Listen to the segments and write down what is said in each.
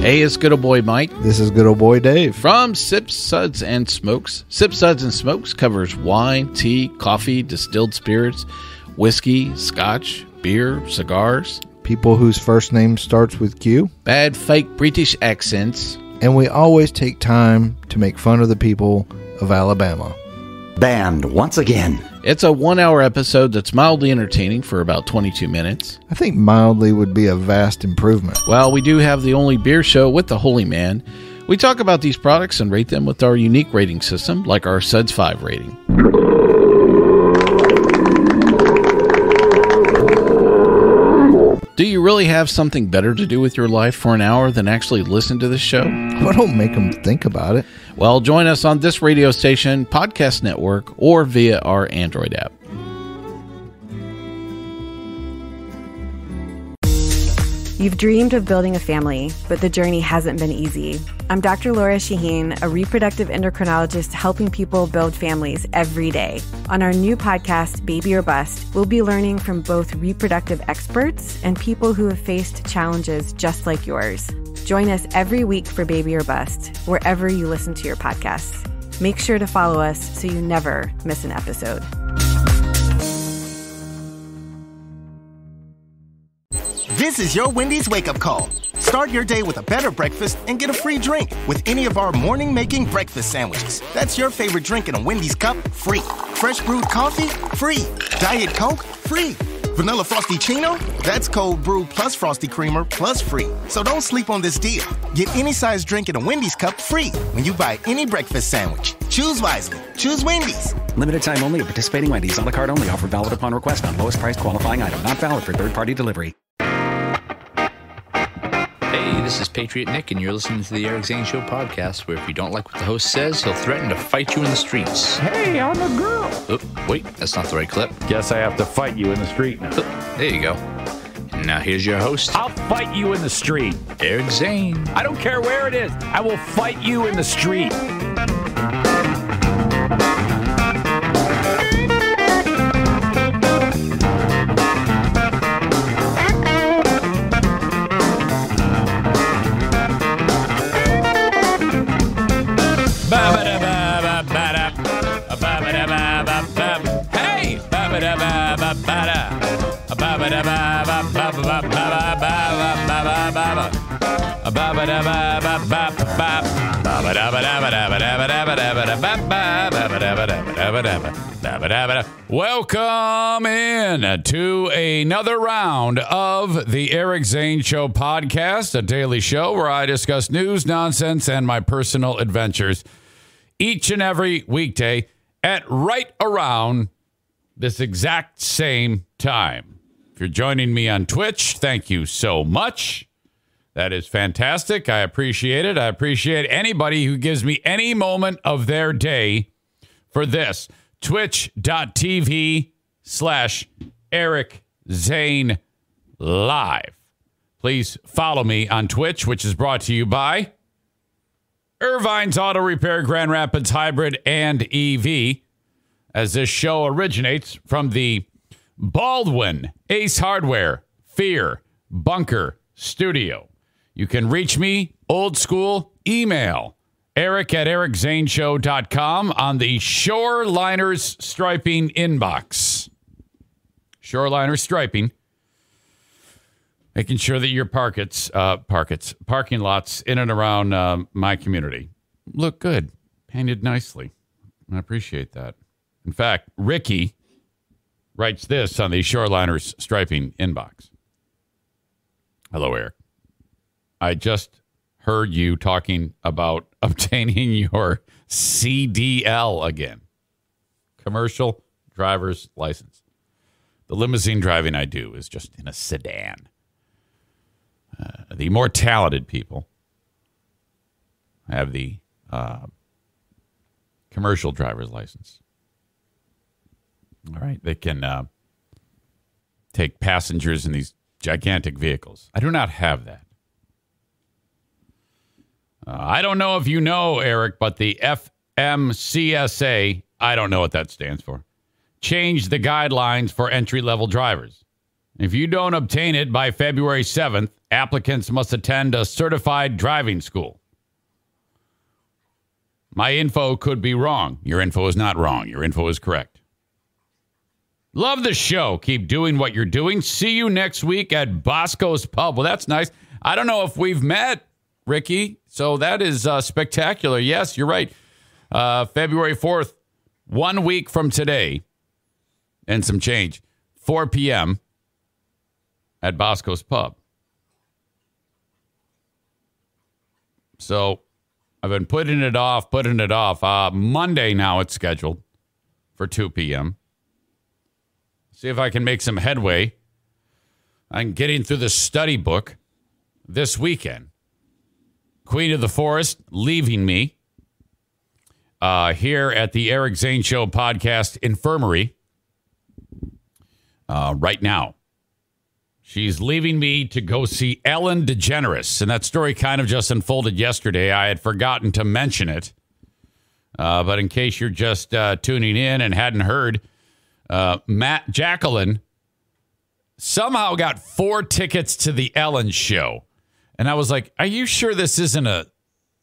Hey, it's good old boy Mike. This is good old boy Dave. From Sips, Suds, and Smokes. Sips, Suds, and Smokes covers wine, tea, coffee, distilled spirits, whiskey, scotch, beer, cigars. People whose first name starts with Q. Bad fake British accents. And we always take time to make fun of the people of Alabama. Banned once again. It's a 1-hour episode that's mildly entertaining for about 22 minutes. I think mildly would be a vast improvement. Well, we do have the only beer show with the Holy Man. We talk about these products and rate them with our unique rating system, like our Suds 5 rating. Do you really have something better to do with your life for an hour than actually listen to this show? Well, don't make them think about it. Well, join us on this radio station, podcast network, or via our Android app. You've dreamed of building a family, but the journey hasn't been easy. I'm Dr. Laura Shaheen, a reproductive endocrinologist helping people build families every day. On our new podcast, Baby or Bust, we'll be learning from both reproductive experts and people who have faced challenges just like yours. Join us every week for Baby or Bust, wherever you listen to your podcasts. Make sure to follow us so you never miss an episode. This is your Wendy's wake-up call. Start your day with a better breakfast and get a free drink with any of our morning-making breakfast sandwiches. That's your favorite drink in a Wendy's cup, free. Fresh brewed coffee, free. Diet Coke, free. Vanilla Frosty Chino, that's cold brew plus Frosty Creamer plus free. So don't sleep on this deal. Get any size drink in a Wendy's cup free when you buy any breakfast sandwich. Choose wisely. Choose Wendy's. Limited time only at participating Wendy's. A la carte only. Offer valid upon request on lowest price qualifying item. Not valid for third-party delivery. Hey, this is Patriot Nick, and you're listening to the Eric Zane Show podcast, where if you don't like what the host says, he'll threaten to fight you in the streets. Hey, I'm a girl. Oh, wait, that's not the right clip. Guess I have to fight you in the street now. Oh, there you go. And now here's your host. I'll fight you in the street. Eric Zane. I don't care where it is. I will fight you in the street. Welcome in to another round of the Eric Zane Show podcast, a daily show where I discuss news, nonsense, and my personal adventures each and every weekday at right around this exact same time. If you're joining me on Twitch, thank you so much. That is fantastic. I appreciate it. I appreciate anybody who gives me any moment of their day for this. Twitch.tv/Eric Zane Live. Please follow me on Twitch, which is brought to you by Irvine's Auto Repair, Grand Rapids Hybrid and EV, as this show originates from the Baldwin Ace Hardware Fear Bunker Studio. You can reach me old school email, eric@ericzaneshow.com on the Shoreliners Striping inbox. Shoreliners Striping. Making sure that your parking lots in and around my community look good, painted nicely. I appreciate that. In fact, Ricky writes this on the Shoreliners Striping inbox. Hello, Eric. I just heard you talking about obtaining your CDL again. Commercial driver's license. The limousine driving I do is just in a sedan. The more talented people have the commercial driver's license. All right. They can take passengers in these gigantic vehicles. I do not have that. I don't know if you know, Eric, but the FMCSA, I don't know what that stands for, changed the guidelines for entry-level drivers. If you don't obtain it by February 7th, Applicants must attend a certified driving school. My info could be wrong. Your info is not wrong. Your info is correct. Love the show. Keep doing what you're doing. See you next week at Bosco's Pub. Well, that's nice. I don't know if we've met, Ricky, so that is spectacular. Yes, you're right. February 4th, 1 week from today, and some change, 4 p.m. at Bosco's Pub. So I've been putting it off. Monday now it's scheduled for 2 p.m. See if I can make some headway on getting through the study book this weekend. Queen of the Forest leaving me here at the Eric Zane Show podcast infirmary right now. She's leaving me to go see Ellen DeGeneres. And that story kind of just unfolded yesterday. I had forgotten to mention it. But in case you're just tuning in and hadn't heard, Jacqueline somehow got 4 tickets to the Ellen show. And I was like, are you sure this isn't a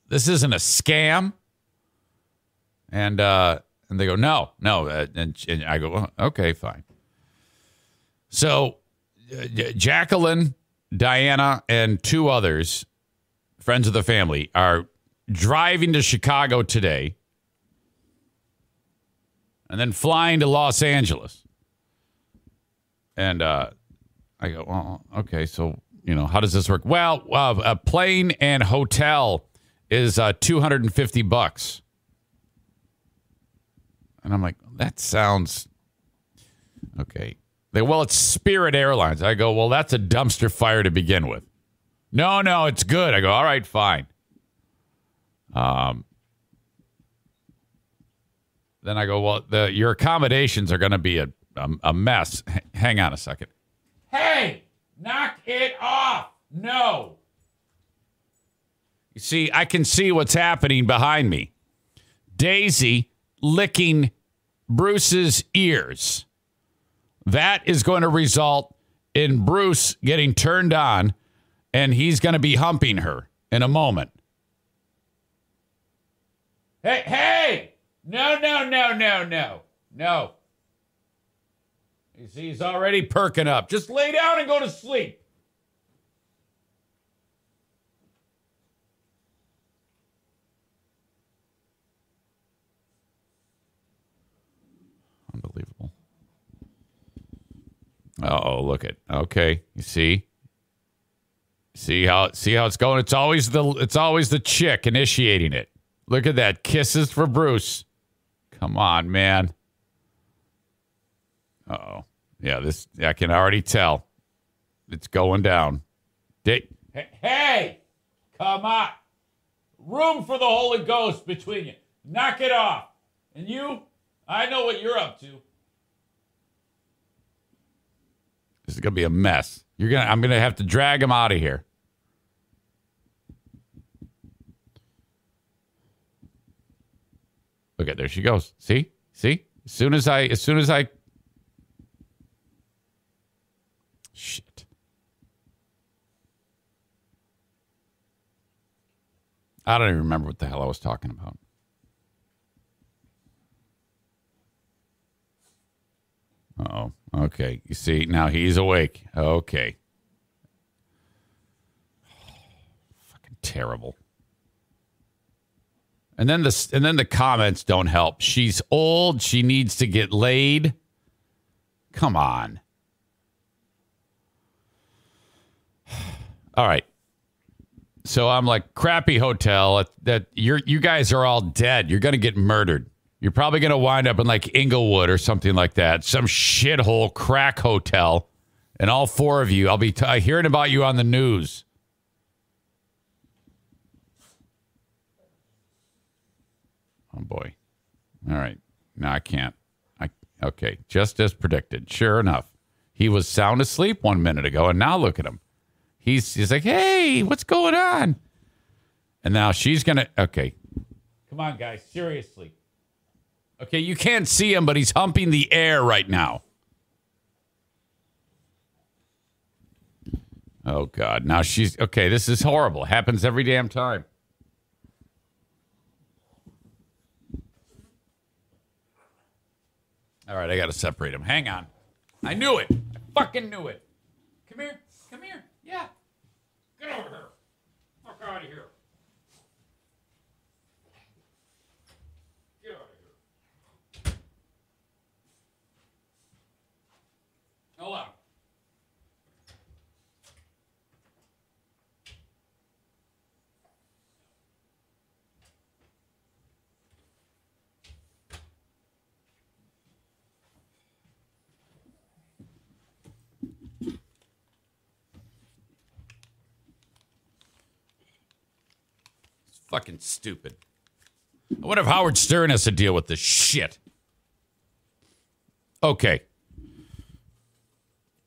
scam? And they go, no. And I go, well, okay, fine. So Jacqueline, Diana, and 2 others, friends of the family, are driving to Chicago today and then flying to Los Angeles. And I go, well, okay, so, how does this work? Well, a plane and hotel is $250. And I'm like, that sounds okay. Well, it's Spirit Airlines. I go, well, that's a dumpster fire to begin with. No, it's good. I go, all right, fine. Then I go, well, your accommodations are going to be a mess. Hang on a second. Hey, knock it off. No. You see, I can see what's happening behind me. Daisy licking Bruce's ears. That is going to result in Bruce getting turned on, and he's going to be humping her in a moment. Hey! No. You see, he's already perking up. Just lay down and go to sleep. Unbelievable. Oh, look at. Okay, you see how it's going. It's always the chick initiating it. Look at that. Kisses for Bruce. Come on, man. Uh-oh. Yeah, this I can already tell. It's going down. Hey! Come on. Room for the Holy Ghost between you. Knock it off. And you, I know what you're up to. This is going to be a mess. I'm going to have to drag him out of here. Look at, there she goes. See? As soon as I shit. I don't even remember what the hell I was talking about. Uh-oh. Okay. You see, now he's awake. Okay. Fucking terrible. And then the comments don't help. She's old. She needs to get laid. Come on. All right. So I'm like, crappy hotel. That you guys are all dead. You're going to get murdered. You're probably going to wind up in like Inglewood or something like that. Some shithole crack hotel. And all 4 of you, I'll be hearing about you on the news. Oh, boy. All right. No, I can't. Okay. Just as predicted. Sure enough. He was sound asleep 1 minute ago, and now look at him. He's like, hey, what's going on? And now she's going to... Okay. Come on, guys. Seriously. Okay, you can't see him, but he's humping the air right now. Oh, God. Now she's... Okay, this is horrible. Happens every damn time. All right, I got to separate them. Hang on. I knew it. I fucking knew it. Come here. Come here. Yeah. Get over here. Fuck out of here. Get out of here. Hold on. Fucking stupid. I wonder if Howard Stern has to deal with this shit. Okay.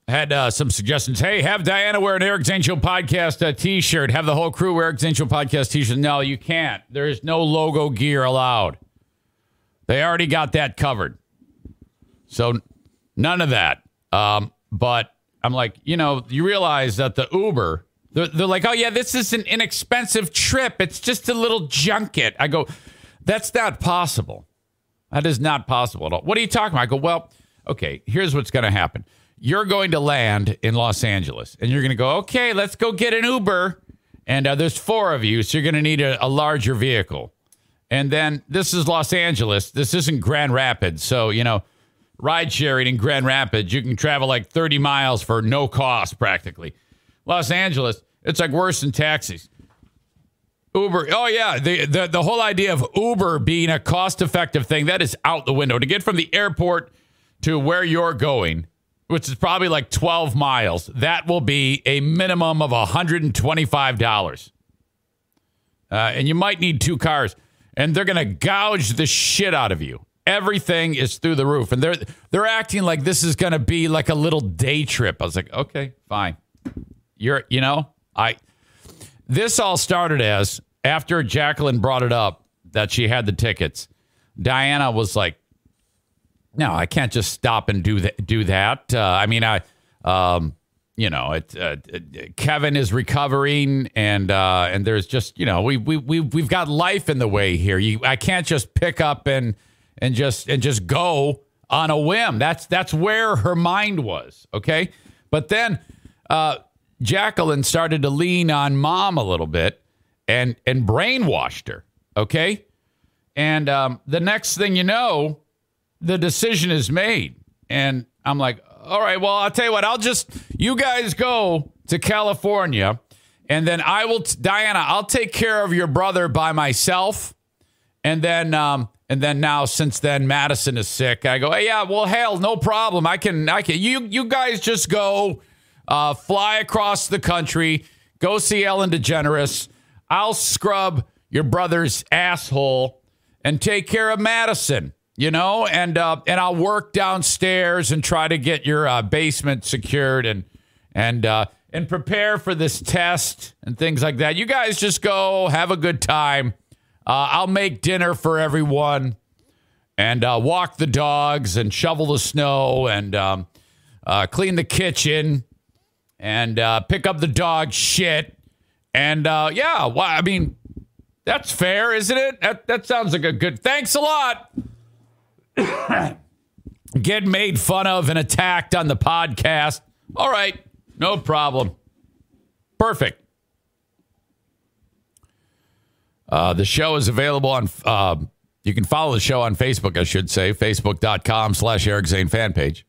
Had some suggestions. Hey, have Diana wear an Eric Zane Show podcast t-shirt. Have the whole crew wear Eric Zane Show podcast t-shirt. No, you can't. There is no logo gear allowed. They already got that covered. So none of that. But I'm like, you realize that the Uber... They're like, oh, yeah, this is an inexpensive trip. It's just a little junket. I go, that's not possible. That is not possible at all. What are you talking about? I go, well, okay, here's what's going to happen. You're going to land in Los Angeles, and you're going to go, okay, let's go get an Uber. And there's 4 of you, so you're going to need a larger vehicle. And then this is Los Angeles. This isn't Grand Rapids. So, ride sharing in Grand Rapids, you can travel like 30 miles for no cost practically. Los Angeles, it's like worse than taxis. Uber, oh yeah, the whole idea of Uber being a cost-effective thing, that is out the window. To get from the airport to where you're going, which is probably like 12 miles, that will be a minimum of $125. And you might need 2 cars. And they're going to gouge the shit out of you. Everything is through the roof. And they're acting like this is going to be like a little day trip. I was like, okay, fine. This all started as, after Jacqueline brought it up that she had the tickets, Diana was like, no, I can't just stop and do that. Kevin is recovering, and there's just, we've got life in the way here. I can't just pick up and just go on a whim. That's where her mind was. Okay. But then, Jacqueline started to lean on Mom a little bit and brainwashed her, okay? And the next thing you know, the decision is made. And I'm like, all right, well, I'll tell you what, you guys go to California, and then Diana, I'll take care of your brother by myself. And then now, since then, Madison is sick. I go, hey, yeah, well, hell, no problem. I can, you guys just go. Fly across the country, go see Ellen DeGeneres. I'll scrub your brother's asshole and take care of Madison, and I'll work downstairs and try to get your basement secured and prepare for this test and things like that. You guys just go have a good time. I'll make dinner for everyone and walk the dogs and shovel the snow and clean the kitchen. And pick up the dog shit. And, that's fair, isn't it? That sounds like a good... Thanks a lot. Get made fun of and attacked on the podcast. All right. No problem. Perfect. The show is available on... you can follow the show on Facebook, I should say. Facebook.com/Eric Zane fan page.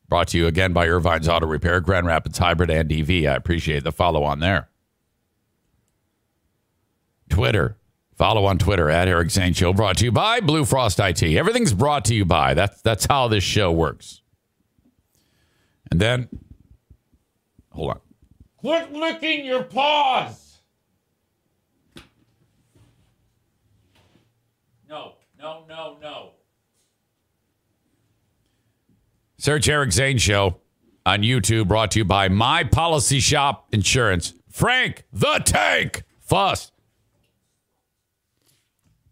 Brought to you again by Irvine's Auto Repair, Grand Rapids Hybrid and EV. I appreciate the follow on there. Twitter. Follow on Twitter at Eric Zane Show. Brought to you by Blue Frost IT. Everything's brought to you by. That's how this show works. And then, hold on. Quit licking your paws. No. Search Eric Zane Show on YouTube, brought to you by My Policy Shop Insurance. Frank the Tank Fuss.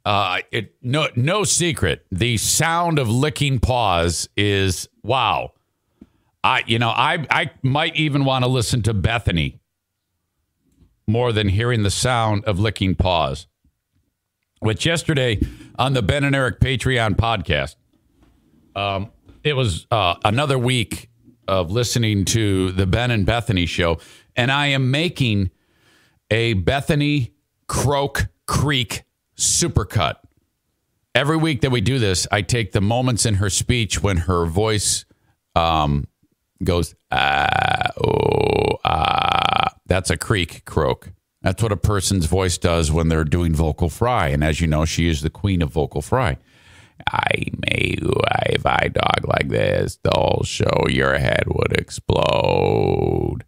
No secret. The sound of licking paws is wow. I might even want to listen to Bethany more than hearing the sound of licking paws. Which yesterday on the Ben and Eric Patreon podcast, it was another week of listening to the Ben and Bethany show, and I am making a Bethany Croak Creek supercut. Every week that we do this, I take the moments in her speech when her voice goes, That's a creak croak. That's what a person's voice does when they're doing vocal fry. And as you know, she is the queen of vocal fry. If I talk like this, the whole show, your head would explode.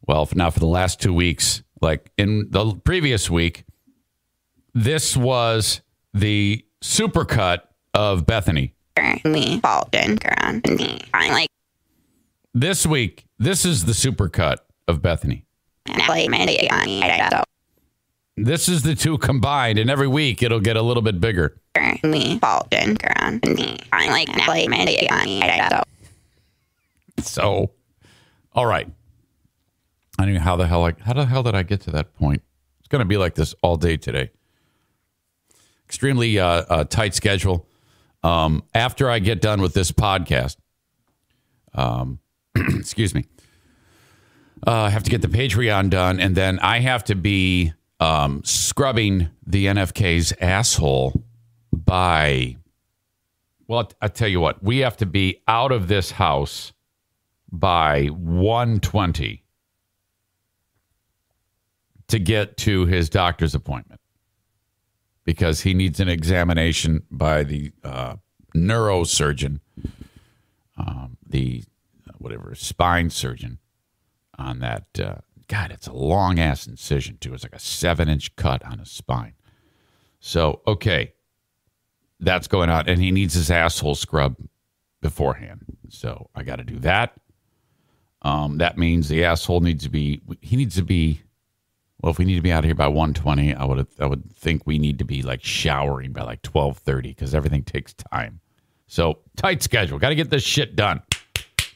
Well, now for the last 2 weeks, like in the previous week, this was the supercut of Bethany. This week, this is the supercut of Bethany. This is the two combined, and every week it'll get a little bit bigger. So, all right. I don't know how the hell did I get to that point? It's going to be like this all day today. Extremely tight schedule. After I get done with this podcast, excuse me, I have to get the Patreon done, and then I have to be scrubbing the NFK's asshole by, well, I tell you what, we have to be out of this house by 1:20 to get to his doctor's appointment because he needs an examination by the neurosurgeon, the spine surgeon on that. God, it's a long ass incision too. It's like a 7-inch cut on his spine. So, okay, that's going on, and he needs his asshole scrub beforehand. So I got to do that. That means the asshole needs to be. Well, if we need to be out of here by 1:20, I would think we need to be like showering by like 12:30 because everything takes time. So tight schedule. Got to get this shit done.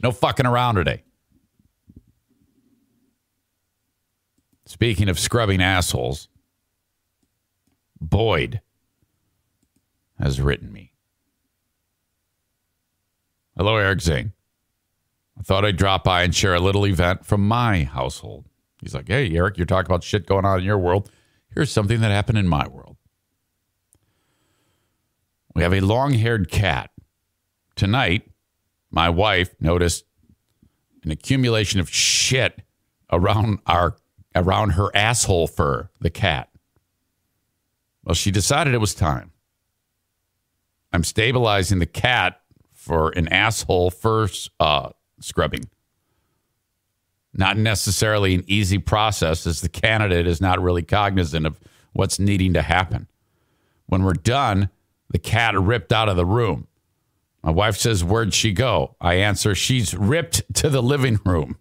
No fucking around today. Speaking of scrubbing assholes, Boyd has written me. Hello, Eric Zane. I thought I'd drop by and share a little event from my household. He's like, hey, Eric, you're talking about shit going on in your world. Here's something that happened in my world. We have a long-haired cat. Tonight, my wife noticed an accumulation of shit around her asshole fur, the cat. Well, she decided it was time. I'm stabilizing the cat for an asshole fur scrubbing. Not necessarily an easy process, as the candidate is not really cognizant of what's needing to happen. When we're done, the cat ripped out of the room. My wife says, where'd she go? I answer, she's ripped to the living room.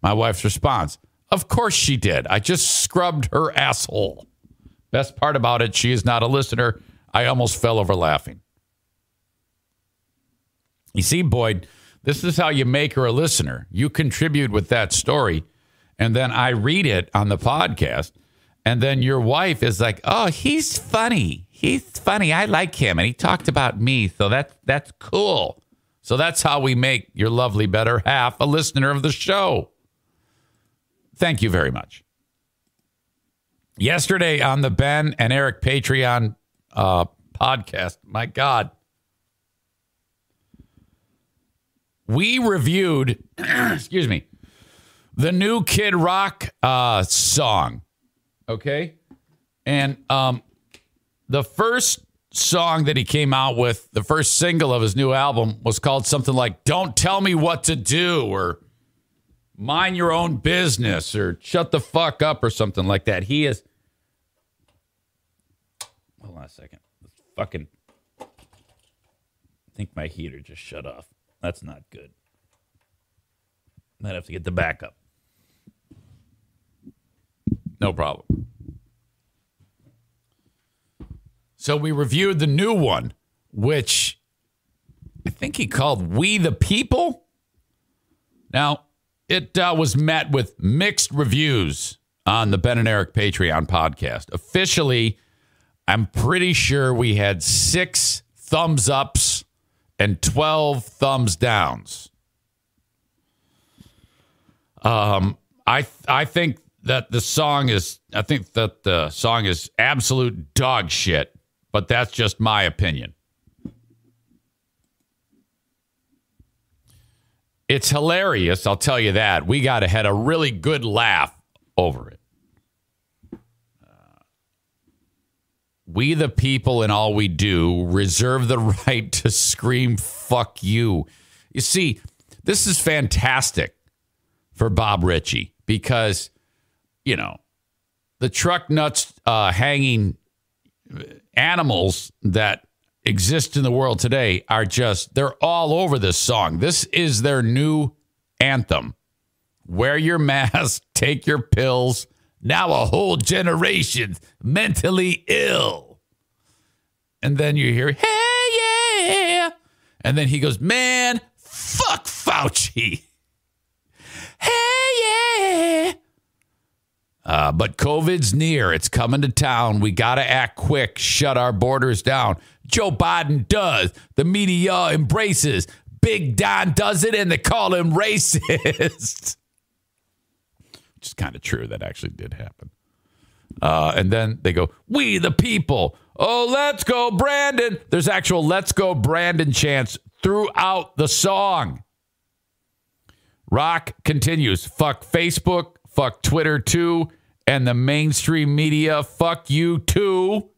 My wife's response, of course she did. I just scrubbed her asshole. Best part about it, she is not a listener. I almost fell over laughing. You see, Boyd, this is how you make her a listener. You contribute with that story, and then I read it on the podcast, and then your wife is like, oh, he's funny. He's funny. I like him, and he talked about me, so that's cool. So that's how we make your lovely better half a listener of the show. Thank you very much. Yesterday on the Ben and Eric Patreon podcast, my God, we reviewed, excuse me, the new Kid Rock song, okay? And the first song that he came out with, the first single of his new album, was called something like Don't Tell Me What to Do, or Mind Your Own Business, or Shut the Fuck Up, or something like that. He is... Hold on a second. Fucking... I think my heater just shut off. That's not good. Might have to get the backup. No problem. So we reviewed the new one, which I think he called We the People. Now, it was met with mixed reviews on the Ben and Eric Patreon podcast. Officially, I'm pretty sure we had 6 thumbs ups and 12 thumbs downs. I think that the song is absolute dog shit, but that's just my opinion. It's hilarious, I'll tell you that. We had a really good laugh over it. We the people in all we do reserve the right to scream fuck you. You see, this is fantastic for Bob Ritchie because, you know, the truck nuts hanging animals that exist in the world today are they're all over this song. This is their new anthem. Wear your mask, take your pills. Now a whole generation's mentally ill. And then you hear, hey, yeah. And then he goes, man, fuck Fauci. Hey, yeah. But COVID's near. It's coming to town. We got to act quick. Shut our borders down. Joe Biden does. The media embraces. Big Don does it, and they call him racist. Which is kind of true. That actually did happen. And then they go, we the people. Oh, let's go, Brandon. There's actual let's go, Brandon chants throughout the song. Rock continues. Fuck Facebook. Fuck Twitter, too. And the mainstream media. Fuck you, too.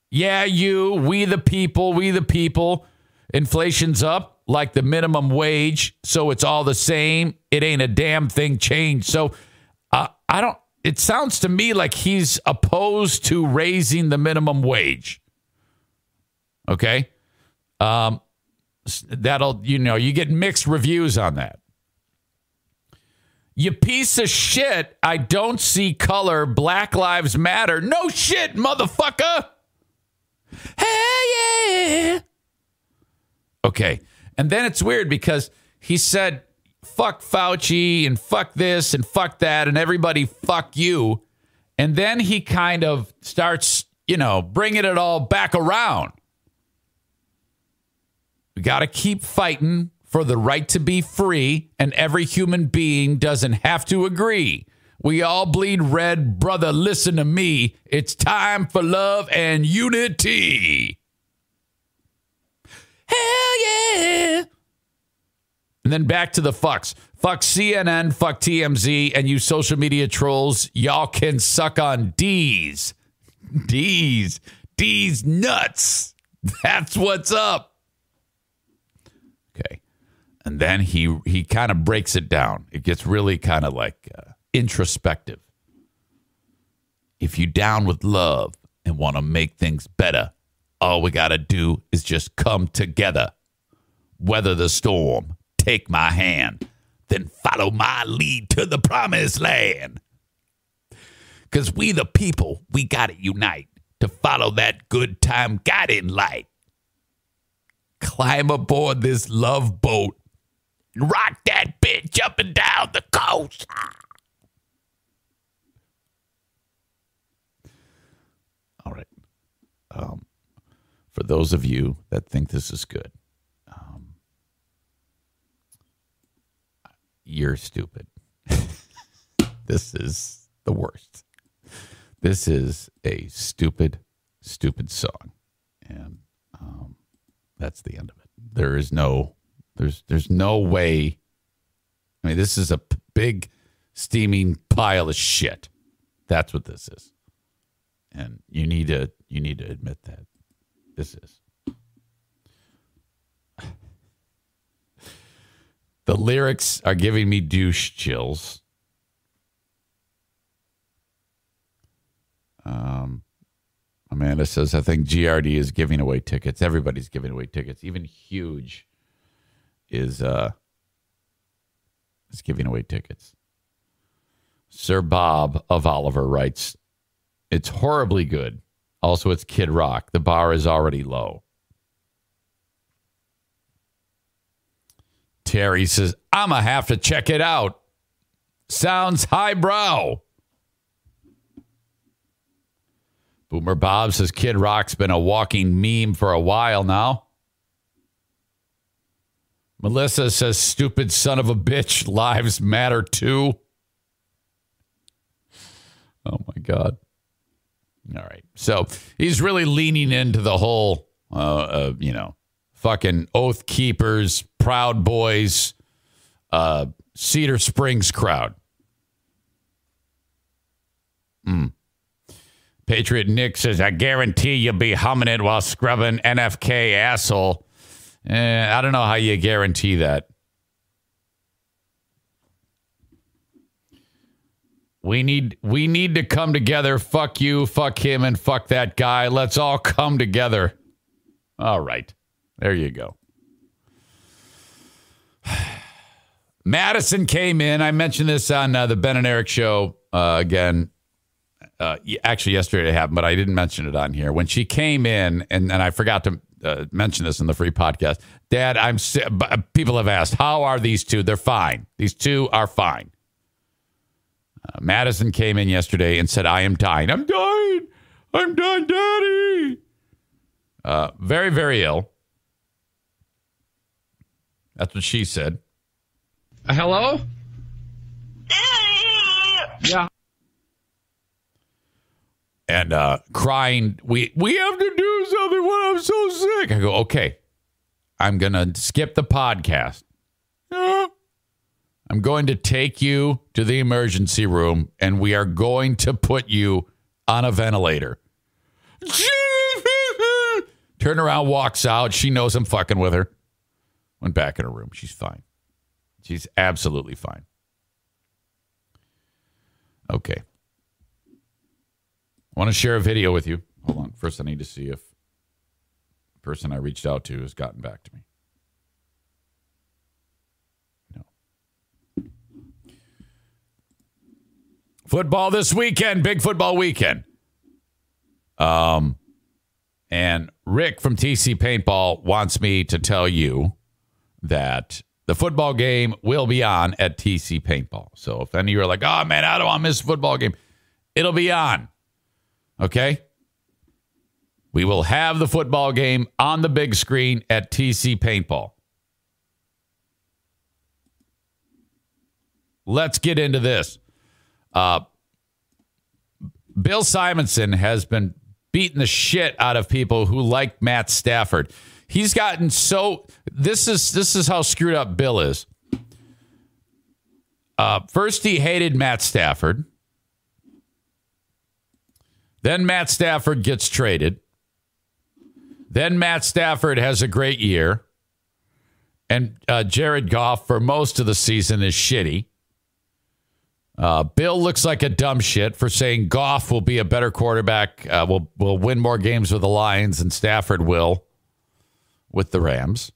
Yeah, you. We the people. We the people. Inflation's up like the minimum wage. So it's all the same. It ain't a damn thing changed. So it sounds to me like he's opposed to raising the minimum wage. Okay? That'll, you get mixed reviews on that. You piece of shit. I don't see color. Black Lives Matter. No shit, motherfucker. Hey, yeah. Okay. And then it's weird because he said, fuck Fauci and fuck this and fuck that and everybody fuck you. And then he kind of starts, bringing it all back around. We got to keep fighting for the right to be free, and every human being doesn't have to agree. We all bleed red, brother, listen to me. It's time for love and unity. Hell yeah. And then back to the fucks. Fuck CNN, fuck TMZ, and you social media trolls, y'all can suck on D's. D's nuts. That's what's up. Okay. And then he kind of breaks it down. It gets really kind of like introspective. If you down with love and want to make things better, all we got to do is just come together. Weather the storm. Take my hand. Then follow my lead to the promised land. Because we the people, we got to unite to follow that good time guiding light. Climb aboard this love boat. Rock that bitch up and down the coast. All right. For those of you that think this is good, you're stupid. This is the worst. This is a stupid, stupid song. And that's the end of it. There's no way. I mean, this is a big, steaming pile of shit. That's what this is. And you need to admit that this is. The lyrics are giving me douche chills. Amanda says, I think GRD is giving away tickets. Everybody's giving away tickets. Even Huge is giving away tickets. Sir Bob of Oliver writes, it's horribly good. Also, it's Kid Rock. The bar is already low. Terry says, I'm going to have to check it out. sounds highbrow. Boomer Bob says Kid Rock's been a walking meme for a while now. Melissa says stupid son of a bitch, lives matter too. Oh my God. All right. So he's really leaning into the whole, fucking Oath Keepers, Proud Boys, Cedar Springs crowd. Patriot Nick says, I guarantee you'll be humming it while scrubbing NFK asshole. I don't know how you guarantee that. We need to come together. Fuck you, fuck him, and fuck that guy. Let's all come together. All right. There you go. Madison came in. I mentioned this on the Ben and Eric show again. Actually, yesterday it happened, but I didn't mention it on here. When she came in, and I forgot to mention this in the free podcast. Dad, people have asked, how are these two? They're fine. These two are fine. Madison came in yesterday and said, I am dying. I'm dying. I'm dying, Daddy. Very, very ill. That's what she said. Hello? Yeah. And crying, we have to do something when I'm so sick. I go, okay, I'm going to skip the podcast. I'm going to take you to the emergency room, and we are going to put you on a ventilator. Turn around, walks out. She knows I'm fucking with her. Went back in her room. She's fine. She's absolutely fine. Okay. I want to share a video with you. Hold on. First, I need to see if the person I reached out to has gotten back to me. No. Football this weekend. Big football weekend. And Rick from TC Paintball wants me to tell you that the football game will be on at TC Paintball. So if any of you are like, oh, man, I don't want to miss a football game, it'll be on. Okay? We will have the football game on the big screen at TC Paintball. Let's get into this. Bill Simonson has been beating the shit out of people who like Matt Stafford. He's gotten so... This is how screwed up Bill is. First, he hated Matt Stafford. Then Matt Stafford gets traded. Then Matt Stafford has a great year. And Jared Goff, for most of the season, is shitty. Bill looks like a dumb shit for saying Goff will be a better quarterback, will win more games with the Lions than Stafford will with the Rams.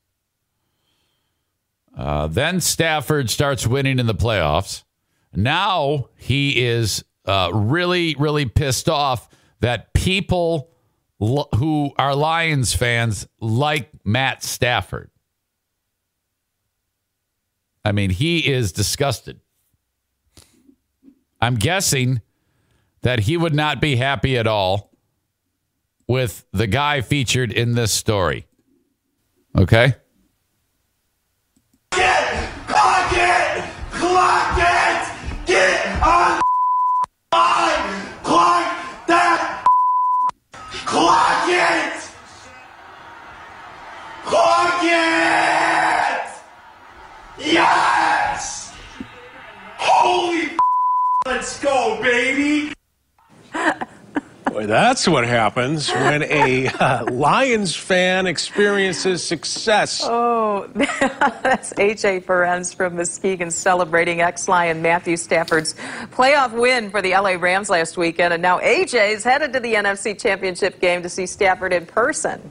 Then Stafford starts winning in the playoffs. Now he is really, really pissed off that people who are Lions fans like Matt Stafford. I mean, he is disgusted. I'm guessing that he would not be happy at all with the guy featured in this story. Okay? Clock it! Get on the line! Clock that! Clock it! Clock it! Yes! Holy let's go, baby! Boy, that's what happens when a Lions fan experiences success. Oh, that's A.J. Ferenc from Muskegon celebrating ex-Lion Matthew Stafford's playoff win for the L.A. Rams last weekend. And now A.J. is headed to the NFC Championship game to see Stafford in person.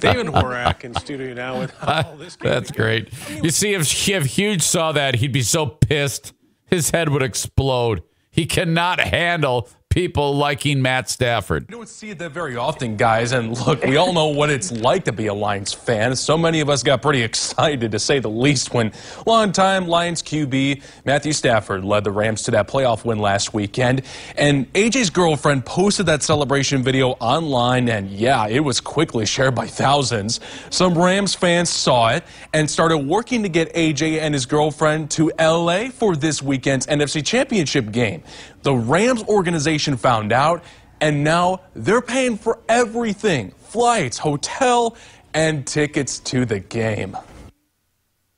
David Horak in studio now with all this. That's great. You see, if Huge saw that, he'd be so pissed. His head would explode. He cannot handle people liking Matt Stafford. You don't see that very often, guys. And look, we all know what it's like to be a Lions fan. So many of us got pretty excited, to say the least, when longtime Lions QB Matthew Stafford led the Rams to that playoff win last weekend. And AJ's girlfriend posted that celebration video online, and yeah, it was quickly shared by thousands. Some Rams fans saw it and started working to get AJ and his girlfriend to LA for this weekend's NFC Championship game. The Rams organization found out, and now they're paying for everything: flights, hotel, and tickets to the game.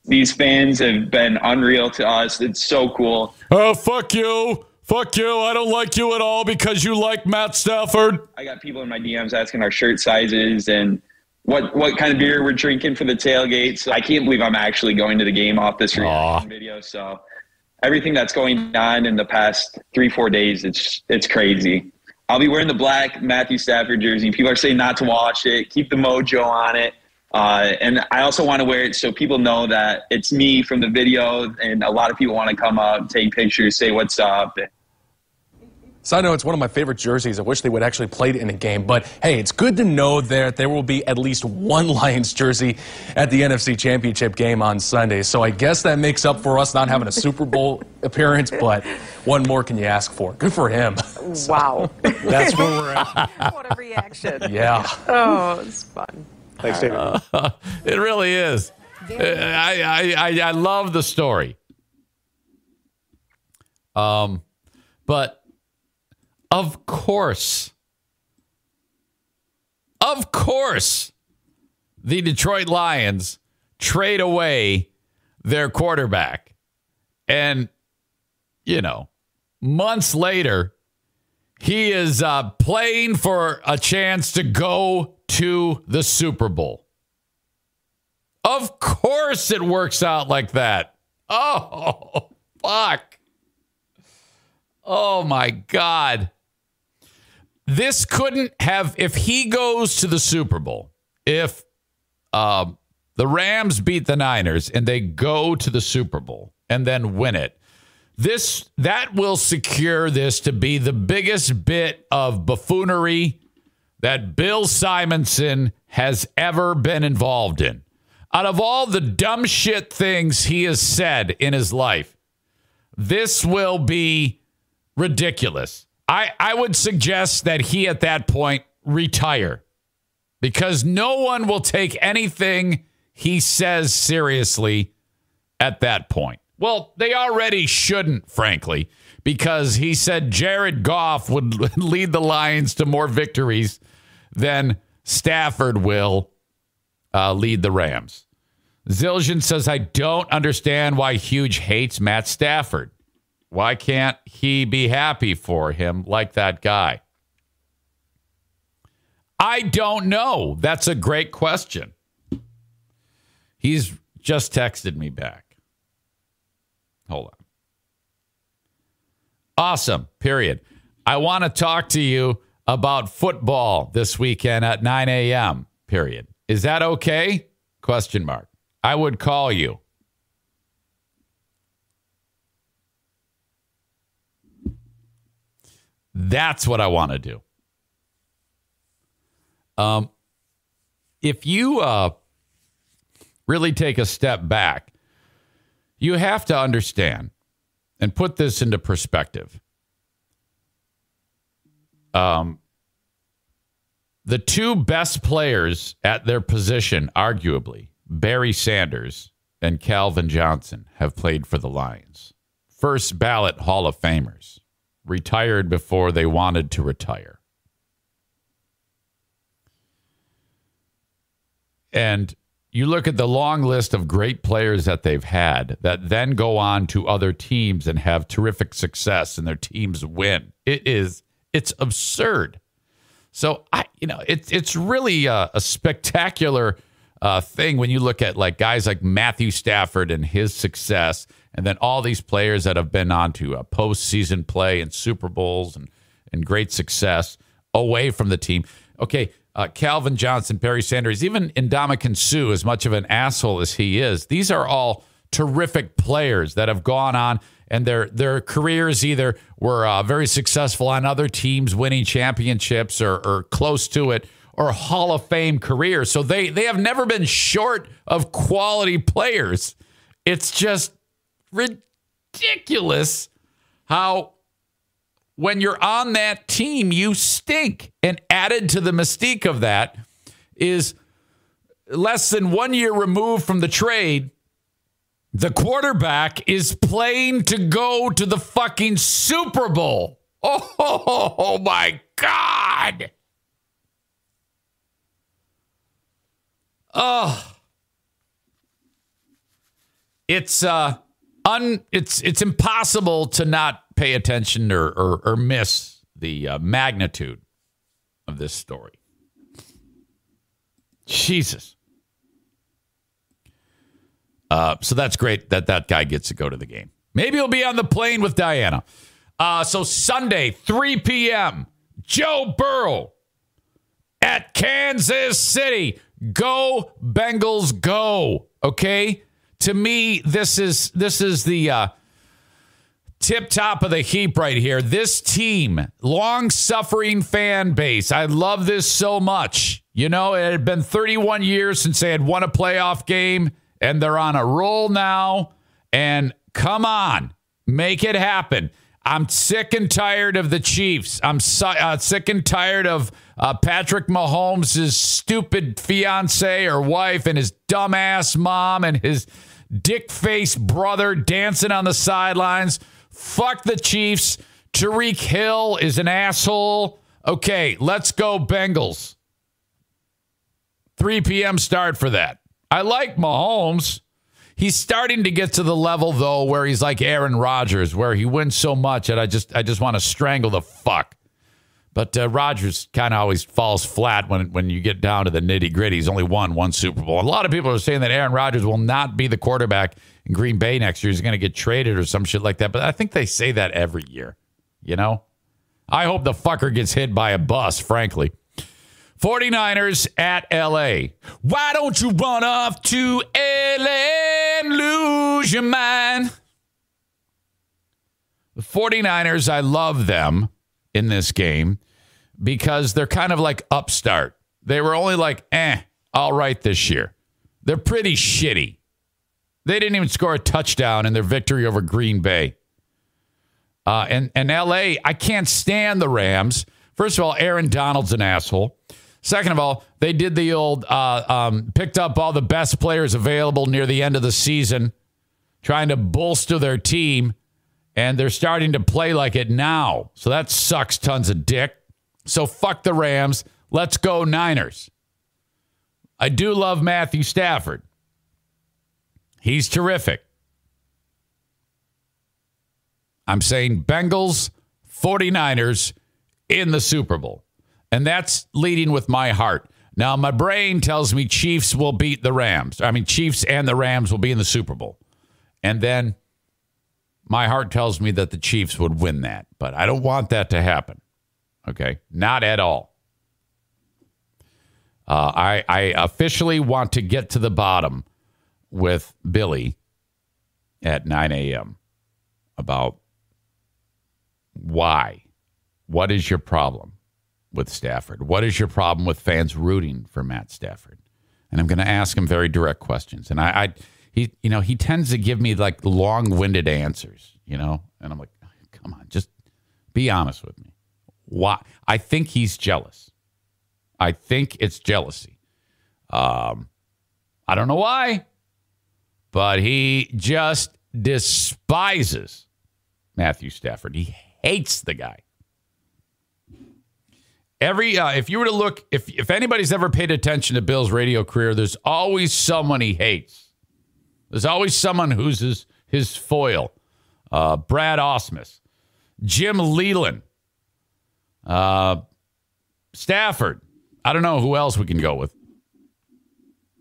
These fans have been unreal to us. It's so cool. Oh, fuck you. Fuck you. I don't like you at all because you like Matt Stafford. I got people in my DMs asking our shirt sizes and what kind of beer we're drinking for the tailgate. So I can't believe I'm actually going to the game off this reaction video. So everything that's going on in the past 3-4 days, it's crazy. I'll be wearing the black Matthew Stafford jersey. People are saying not to wash it, keep the mojo on it. And I also want to wear it so people know that it's me from the video, and a lot of people want to come up, take pictures, say what's up. So I know it's one of my favorite jerseys. I wish they would actually play it in a game. But, hey, it's good to know that there will be at least one Lions jersey at the NFC Championship game on Sunday. So I guess that makes up for us not having a Super Bowl appearance. But what more can you ask for? Good for him. Wow. That's where we're at. What a reaction. Yeah. Oh, it's fun. Thanks, David. It really is. I love the story. But of course, the Detroit Lions trade away their quarterback. And, months later, he is playing for a chance to go to the Super Bowl. Of course it works out like that. Oh, fuck. Oh, my God. This couldn't have, if he goes to the Super Bowl, if the Rams beat the Niners and they go to the Super Bowl and then win it, that will secure this to be the biggest bit of buffoonery that Bill Simonson has ever been involved in. Out of all the dumb shit things he has said in his life, this will be ridiculous. I would suggest that he, at that point, retire, because no one will take anything he says seriously at that point. Well, they already shouldn't, frankly, because he said Jared Goff would lead the Lions to more victories than Stafford will lead the Rams. Zildjian says, I don't understand why Huge hates Matt Stafford. Why can't he be happy for him like that guy? I don't know. That's a great question. He's just texted me back. Hold on. Awesome. Period. I want to talk to you about football this weekend at 9 a.m. Period. Is that okay? Question mark. I would call you. That's what I want to do. If you really take a step back, you have to understand and put this into perspective. The two best players at their position, arguably, Barry Sanders and Calvin Johnson, have played for the Lions. First ballot Hall of Famers. Retired before they wanted to retire. And you look at the long list of great players that they've had that then go on to other teams and have terrific success and their teams win. It's absurd. So it's really a spectacular thing when you look at like guys like Matthew Stafford and his success, and then all these players that have been on to postseason play and Super Bowls and great success away from the team. Okay, Calvin Johnson, Barry Sanders, even Ndamukong Suh, as much of an asshole as he is, these are all terrific players that have gone on and their careers either were very successful on other teams winning championships or close to it, or Hall of Fame careers. So they have never been short of quality players. It's just ridiculous how when you're on that team, you stink. And added to the mystique of that is less than 1 year removed from the trade, the quarterback is playing to go to the fucking Super Bowl. Oh my God. Oh. It's impossible to not pay attention or miss the magnitude of this story. Jesus. So that's great that guy gets to go to the game. Maybe he'll be on the plane with Diana. So Sunday, 3 p.m., Joe Burrow at Kansas City. Go, Bengals, go. Okay? To me, this is the tip top of the heap right here. This team, long-suffering fan base. I love this so much. You know, it had been 31 years since they had won a playoff game, and they're on a roll now. And come on, make it happen. I'm sick and tired of the Chiefs. I'm sick and tired of Patrick Mahomes' stupid fiance or wife and his dumbass mom and his dick-faced brother dancing on the sidelines. Fuck the Chiefs. Tyreek Hill is an asshole. Okay, let's go Bengals. 3 p.m. start for that. I like Mahomes. He's starting to get to the level, though, where he's like Aaron Rodgers, where he wins so much that I just want to strangle the fuck. But Rodgers kind of always falls flat when you get down to the nitty-gritty. He's only won one Super Bowl. A lot of people are saying that Aaron Rodgers will not be the quarterback in Green Bay next year. He's going to get traded or some shit like that. But I think they say that every year, you know? I hope the fucker gets hit by a bus, frankly. 49ers at L.A. Why don't you run off to L.A. and lose your mind? The 49ers, I love them in this game because they're kind of like upstart. They were only like, all right this year. They're pretty shitty. They didn't even score a touchdown in their victory over Green Bay. And L.A., I can't stand the Rams. First of all, Aaron Donald's an asshole. Second of all, they did the old, picked up all the best players available near the end of the season, trying to bolster their team, and they're starting to play like it now. So that sucks tons of dick. So fuck the Rams. Let's go Niners. I do love Matthew Stafford. He's terrific. I'm saying Bengals, 49ers in the Super Bowl. And that's leading with my heart. Now, my brain tells me Chiefs will beat the Rams. I mean, Chiefs and the Rams will be in the Super Bowl. And then my heart tells me that the Chiefs would win that. But I don't want that to happen. Okay? Not at all. I officially want to get to the bottom with Billy at 9 a.m. about why. What is your problem with Stafford? What is your problem with fans rooting for Matt Stafford? And I'm going to ask him very direct questions. And he tends to give me like long-winded answers, you know? And I'm like, come on, just be honest with me. Why? I think he's jealous. I think it's jealousy. I don't know why, but he just despises Matthew Stafford. He hates the guy. If you were to look, if anybody's ever paid attention to Bill's radio career, there's always someone he hates. There's always someone who's his foil. Brad Ausmus, Jim Leland, Stafford. I don't know who else we can go with.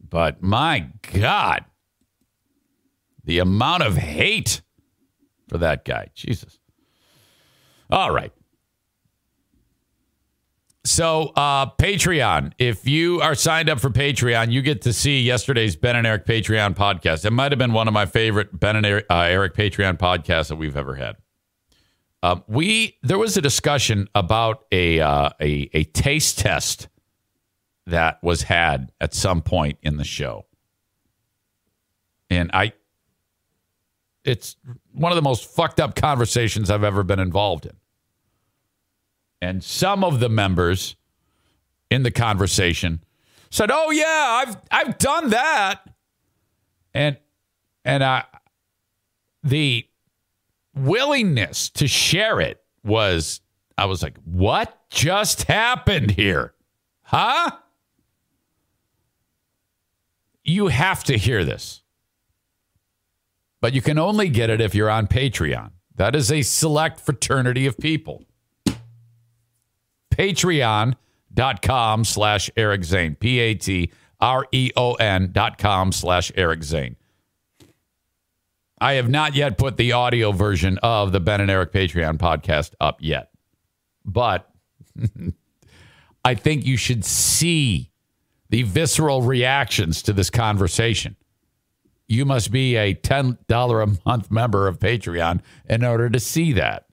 But my God, the amount of hate for that guy. Jesus. All right. So Patreon. If you are signed up for Patreon, you get to see yesterday's Ben and Eric Patreon podcast. It might have been one of my favorite Ben and Eric Patreon podcasts that we've ever had. There was a discussion about a taste test that was had at some point in the show. And it's one of the most fucked up conversations I've ever been involved in. And some of the members in the conversation said, "Oh yeah, I've done that." And the willingness to share it I was like, "What just happened here? Huh?" You have to hear this. But you can only get it if you're on Patreon. That is a select fraternity of people. Patreon.com/Eric Zane. Patreon.com/Eric Zane. I have not yet put the audio version of the Ben and Eric Patreon podcast up yet. But I think you should see the visceral reactions to this conversation. You must be a $10 a month member of Patreon in order to see that.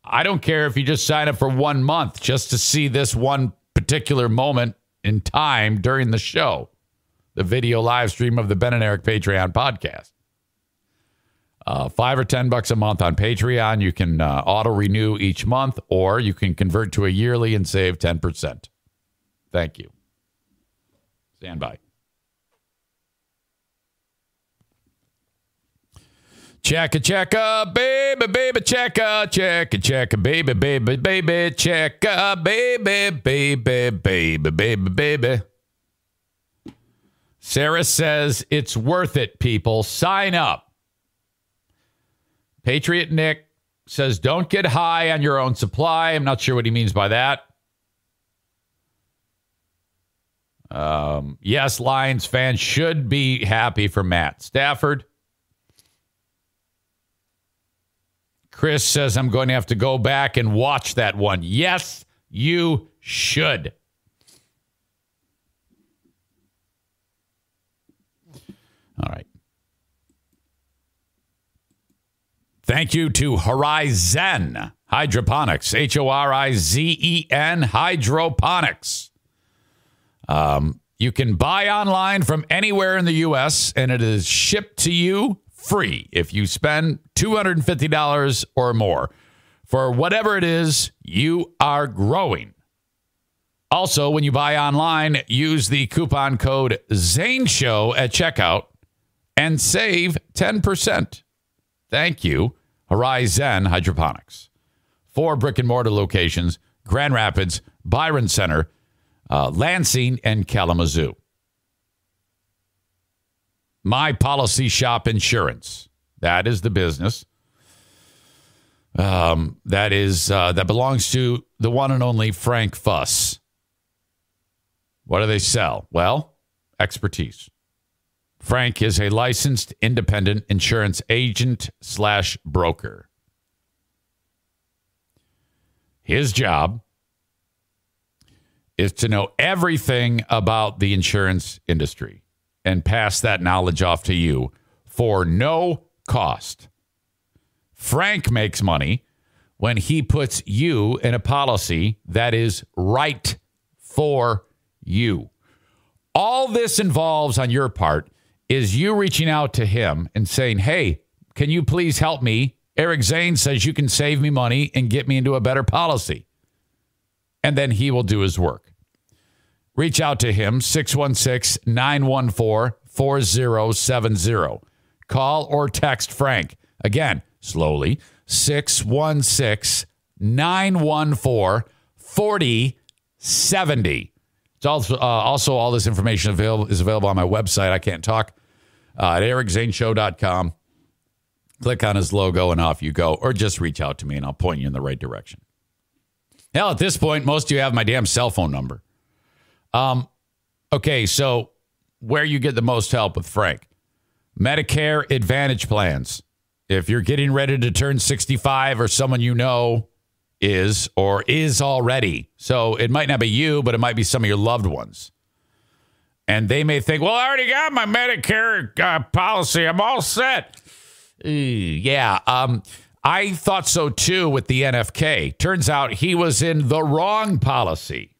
I don't care if you just sign up for 1 month just to see this one particular moment in time during the show, the video live stream of the Ben and Eric Patreon podcast. $5 or $10 a month on Patreon. You can auto renew each month, or you can convert to a yearly and save 10%. Thank you. Stand by. Checka, baby, baby, checka, baby, baby, baby, checka, baby, baby, baby, baby, baby. Sarah says it's worth it, people. Sign up. Patriot Nick says don't get high on your own supply. I'm not sure what he means by that. Yes, Lions fans should be happy for Matt Stafford. Chris says I'm going to have to go back and watch that one. Yes, you should. All right. Thank you to Horizon Hydroponics. Horizen Hydroponics. You can buy online from anywhere in the U.S., and it is shipped to you free if you spend $250 or more for whatever it is you are growing. Also, when you buy online, use the coupon code ZANESHOW at checkout and save 10%. Thank you, Horizon Hydroponics. 4 brick-and-mortar locations, Grand Rapids, Byron Center, Lansing, and Kalamazoo. My Policy Shop Insurance. That is the business. That belongs to the one and only Frank Fuss. What do they sell? Well, expertise. Frank is a licensed independent insurance agent / broker. His job is to know everything about the insurance industry and pass that knowledge off to you for no cost. Frank makes money when he puts you in a policy that is right for you. All this involves on your part is you reaching out to him and saying, hey, can you please help me? Eric Zane says you can save me money and get me into a better policy. And then he will do his work. Reach out to him, 616-914-4070. Call or text Frank. Again, slowly, 616-914-4070. It's also all this information is available on my website. I can't talk at ericzaneshow.com. Click on his logo and off you go, or just reach out to me and I'll point you in the right direction. Hell, at this point, most of you have my damn cell phone number. Okay, so where you get the most help with Frank? Medicare Advantage plans. If you're getting ready to turn 65 or someone you know is or is already. So it might not be you, but it might be some of your loved ones. And they may think, well, I already got my Medicare policy. I'm all set. Yeah. I thought so too with the NFK. Turns out he was in the wrong policy.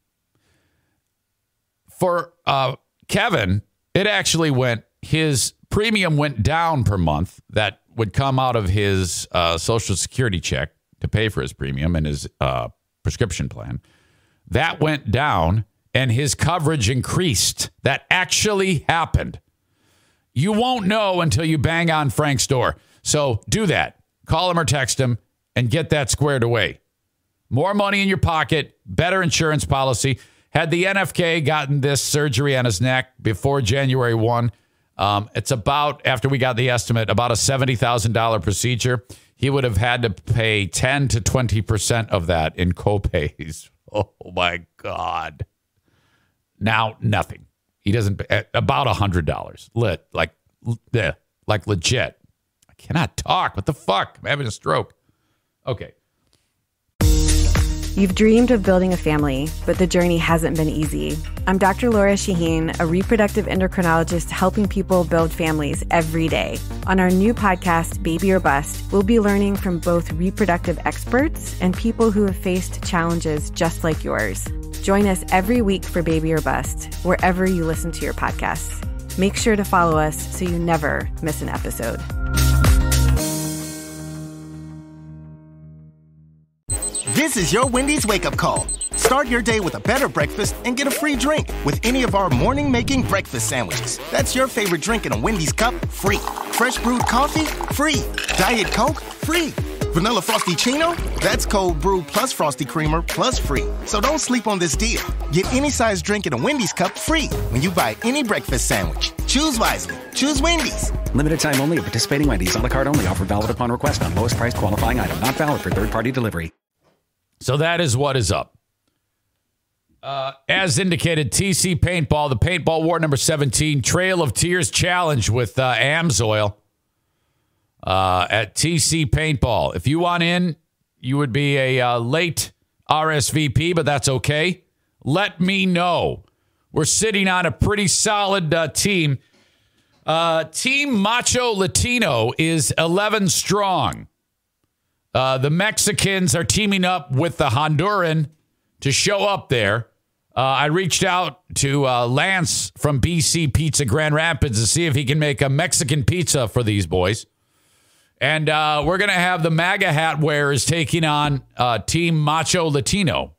For Kevin, it actually his premium went down per month. That would come out of his Social Security check to pay for his premium and his prescription plan. That went down and his coverage increased. That actually happened. You won't know until you bang on Frank's door. So do that. Call him or text him and get that squared away. More money in your pocket, better insurance policy. Had the NFK gotten this surgery on his neck before January 1, it's about, after we got the estimate, about a $70,000 procedure. He would have had to pay 10 to 20% of that in copays. Oh, my God. Now, nothing. He doesn't, about $100. Like legit. I cannot talk. What the fuck? I'm having a stroke. Okay. You've dreamed of building a family, but the journey hasn't been easy. I'm Dr. Laura Shaheen, a reproductive endocrinologist helping people build families every day. On our new podcast, Baby or Bust, we'll be learning from both reproductive experts and people who have faced challenges just like yours. Join us every week for Baby or Bust, wherever you listen to your podcasts. Make sure to follow us so you never miss an episode. This is your Wendy's wake-up call. Start your day with a better breakfast and get a free drink with any of our morning-making breakfast sandwiches. That's your favorite drink in a Wendy's cup, free. Fresh brewed coffee, free. Diet Coke, free. Vanilla Frosty Chino, that's cold brew plus Frosty Creamer plus free. So don't sleep on this deal. Get any size drink in a Wendy's cup free when you buy any breakfast sandwich. Choose wisely. Choose Wendy's. Limited time only at participating Wendy's. A la carte only. Offer valid upon request on lowest price qualifying item. Not valid for third-party delivery. So that is what is up. As indicated, TC Paintball, the Paintball War number 17, Trail of Tears Challenge with AMSOIL at TC Paintball. If you want in, you would be a late RSVP, but that's okay. Let me know. We're sitting on a pretty solid team. Team Macho Latino is 11 strong. The Mexicans are teaming up with the Honduran to show up there. I reached out to Lance from BC Pizza Grand Rapids to see if he can make a Mexican pizza for these boys. And we're going to have the MAGA hat wearers taking on Team Macho Latino.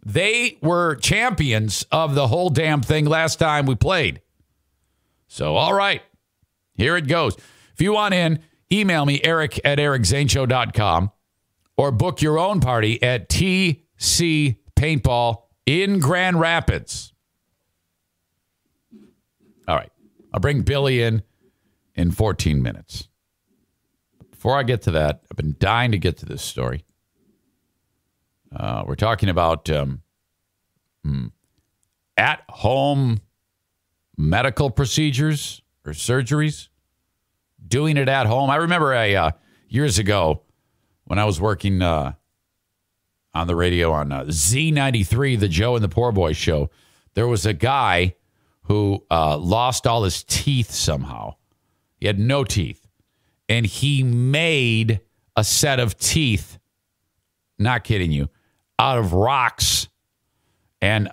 They were champions of the whole damn thing last time we played. So, all right, here it goes. If you want in, email me, eric@ericzaneshow.com, or book your own party at TC Paintball in Grand Rapids. All right. I'll bring Billy in 14 minutes. Before I get to that, I've been dying to get to this story. We're talking about at-home medical procedures or surgeries. Doing it at home. I remember years ago when I was working on the radio on Z93, the Joe and the Poor Boy show, there was a guy who lost all his teeth somehow. He had no teeth. And he made a set of teeth, not kidding you, out of rocks and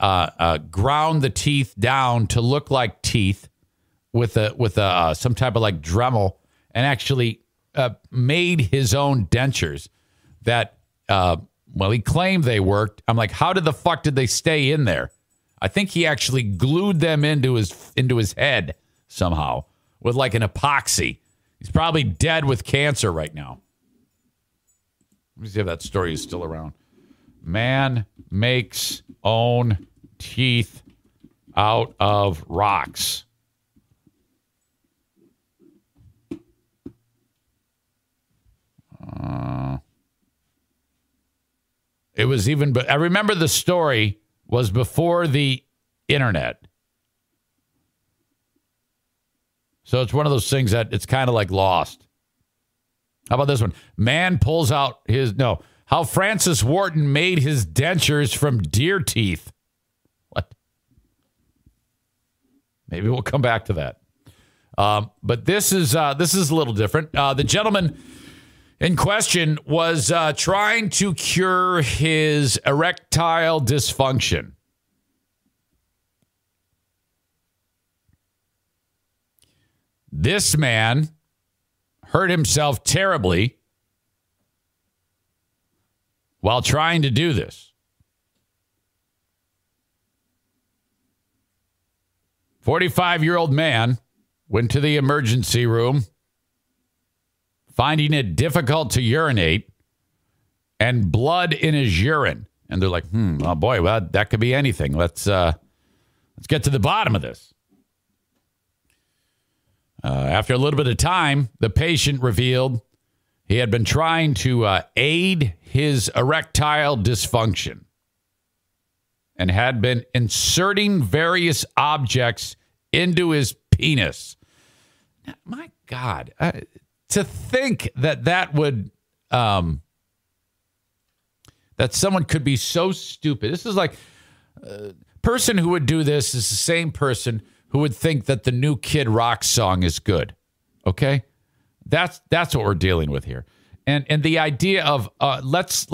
ground the teeth down to look like teeth with some type of like Dremel, and actually made his own dentures that, he claimed they worked. I'm like, how the fuck did they stay in there? I think he actually glued them into his head somehow with like an epoxy. He's probably dead with cancer right now. Let me see if that story is still around. Man makes own teeth out of rocks. It was even, but I remember the story was before the internet. So it's one of those things that it's kind of like lost. How about this one? Man pulls out How Francis Wharton made his dentures from deer teeth. What? Maybe we'll come back to that. But this is a little different. The gentleman in question was trying to cure his erectile dysfunction. This man hurt himself terribly while trying to do this. 45-year-old man went to the emergency room, finding it difficult to urinate and blood in his urine. And they're like, oh boy, well, that could be anything. Let's get to the bottom of this. After a little bit of time, the patient revealed he had been trying to aid his erectile dysfunction and had been inserting various objects into his penis. Now, my God, to think that would, that someone could be so stupid. This is like a person who would do this is the same person who would think that the new Kid Rock song is good. Okay? That's what we're dealing with here. And the idea of let's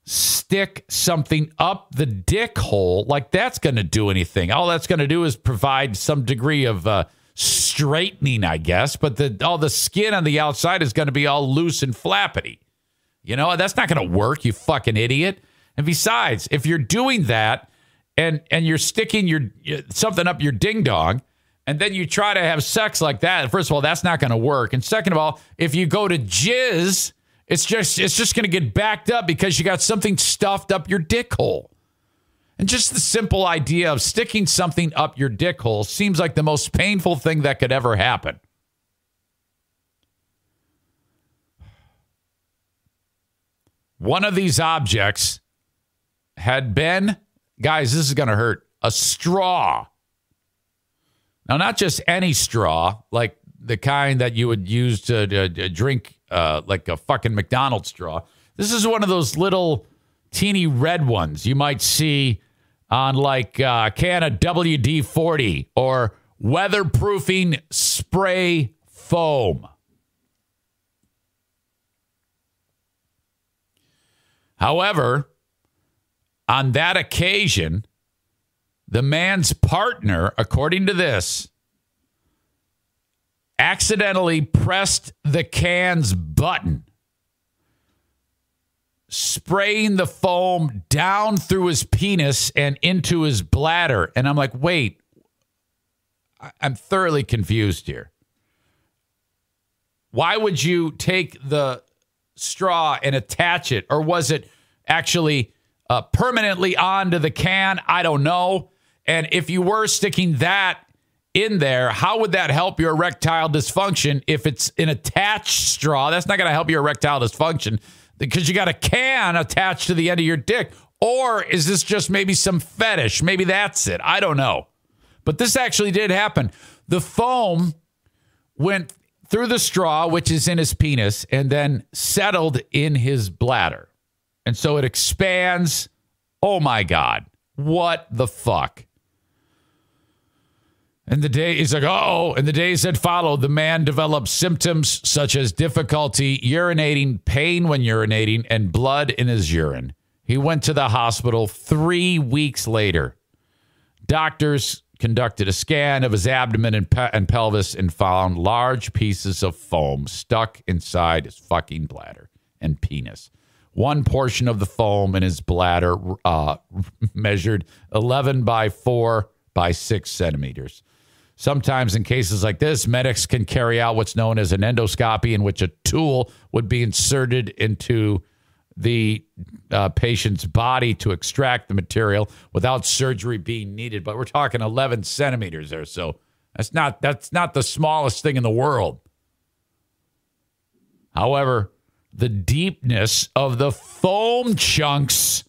stick something up the dick hole, like that's going to do anything. All that's going to do is provide some degree of straightening, I guess, but all the skin on the outside is going to be all loose and flappity. You know, that's not going to work, you fucking idiot. And besides, if you're doing that and you're sticking something up your ding dong, and then you try to have sex like that, first of all, that's not going to work. And second of all, if you go to jizz, it's just going to get backed up because you got something stuffed up your dick hole. And just the simple idea of sticking something up your dick hole seems like the most painful thing that could ever happen. One of these objects had been, guys, this is going to hurt, a straw. Now, not just any straw, like the kind that you would use to drink like a fucking McDonald's straw. This is one of those little teeny red ones you might see on like a can of WD-40 or weatherproofing spray foam. However, on that occasion, the man's partner, according to this, accidentally pressed the can's button, spraying the foam down through his penis and into his bladder. And I'm like, wait, I'm thoroughly confused here. Why would you take the straw and attach it? Or was it actually permanently onto the can? I don't know. And if you were sticking that in there, how would that help your erectile dysfunction if it's an attached straw? That's not going to help your erectile dysfunction because you got a can attached to the end of your dick. Or is this just maybe some fetish? Maybe that's it. I don't know. But this actually did happen. The foam went through the straw, which is in his penis, and then settled in his bladder. And so it expands. Oh, my God. What the fuck? And the days that followed, the man developed symptoms such as difficulty urinating, pain when urinating, and blood in his urine. He went to the hospital 3 weeks later. Doctors conducted a scan of his abdomen and pelvis and found large pieces of foam stuck inside his fucking bladder and penis. One portion of the foam in his bladder measured 11 by 4 by 6 centimeters. Sometimes in cases like this, medics can carry out what's known as an endoscopy, in which a tool would be inserted into the patient's body to extract the material without surgery being needed. But we're talking 11 centimeters there, so that's not the smallest thing in the world. However, the deepness of the foam chunks,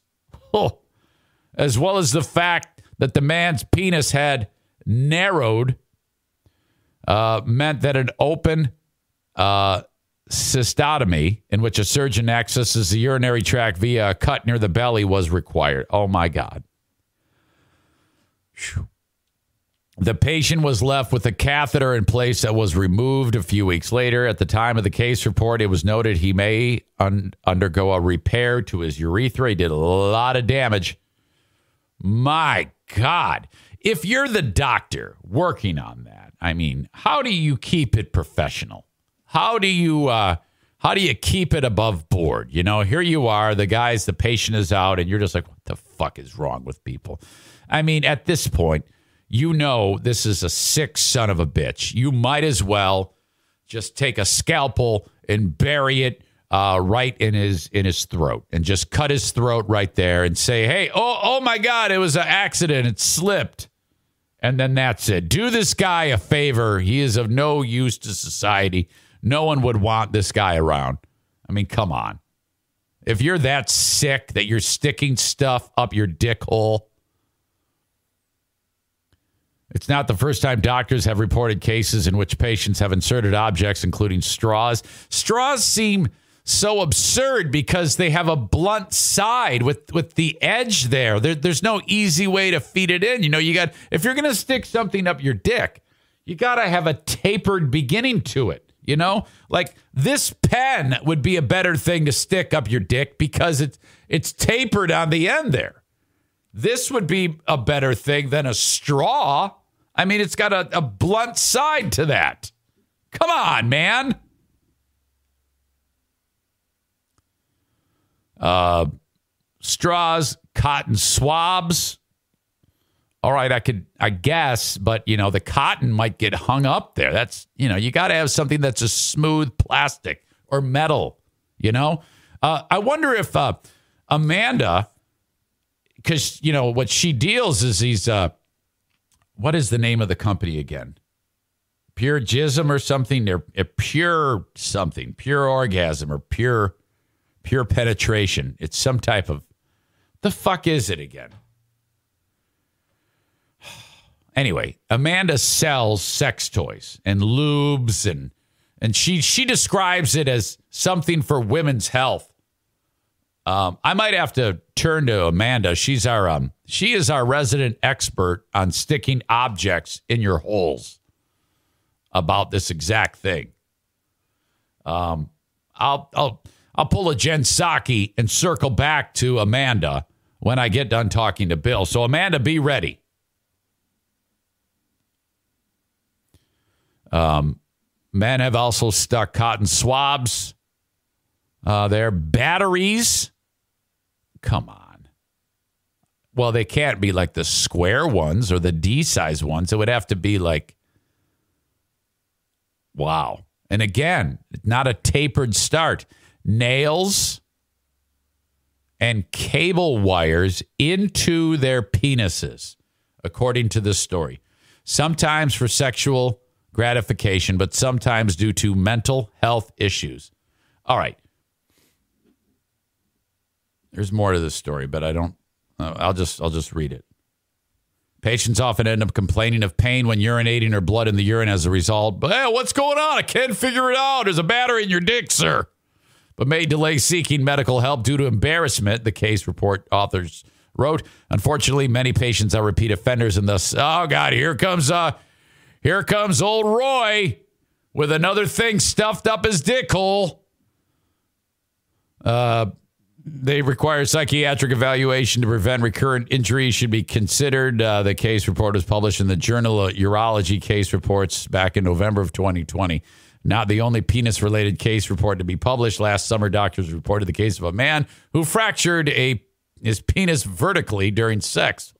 as well as the fact that the man's penis had narrowed, meant that an open cystotomy, in which a surgeon accesses the urinary tract via a cut near the belly, was required. Oh, my God. The patient was left with a catheter in place that was removed a few weeks later. At the time of the case report, it was noted he may undergo a repair to his urethra. He did a lot of damage. My God. If you're the doctor working on that, I mean, how do you keep it professional? How do you keep it above board? You know, here you are, the patient is out, and you're just like, what the fuck is wrong with people? I mean, at this point, you know this is a sick son of a bitch. You might as well just take a scalpel and bury it right in his throat and just cut his throat right there and say, hey, oh my God, it was an accident. It slipped. And then that's it. Do this guy a favor. He is of no use to society. No one would want this guy around. I mean, come on. If you're that sick that you're sticking stuff up your dick hole, it's not the first time doctors have reported cases in which patients have inserted objects, including straws. Straws seem so absurd because they have a blunt side with the edge there. There's no easy way to feed it in. You know, if you're going to stick something up your dick, you got to have a tapered beginning to it. You know, like this pen would be a better thing to stick up your dick because it's tapered on the end there. This would be a better thing than a straw. I mean, it's got a blunt side to that. Come on, man. Straws, cotton swabs. All right, I guess, but, you know, the cotton might get hung up there. That's, you know, you got to have something that's a smooth plastic or metal, you know. I wonder if Amanda, because, you know, what she deals is these, what is the name of the company again? Pure Jism or something? They're pure something, pure orgasm or pure penetration. It's some type of, the fuck is it again? Anyway, Amanda sells sex toys and lubes and she describes it as something for women's health. I might have to turn to Amanda. She is our resident expert on sticking objects in your holes about this exact thing. I'll pull a Jen Psaki and circle back to Amanda when I get done talking to Bill. So Amanda, be ready. Men have also stuck cotton swabs. They're batteries. Come on. Well, they can't be like the square ones or the D-size ones. It would have to be like, wow. And again, not a tapered start. Nails and cable wires into their penises, according to this story. Sometimes for sexual gratification, but sometimes due to mental health issues. All right. There's more to this story, but I'll just read it. Patients often end up complaining of pain when urinating or blood in the urine as a result. But hey, what's going on? I can't figure it out. There's a battery in your dick, sir. But may delay seeking medical help due to embarrassment, the case report authors wrote. Unfortunately, many patients are repeat offenders and thus, oh God, here comes old Roy with another thing stuffed up his dick hole. They require psychiatric evaluation to prevent recurrent injuries should be considered. The case report was published in the Journal of Urology Case Reports back in November of 2020. Not the only penis-related case report to be published. Last summer, doctors reported the case of a man who fractured his penis vertically during sex.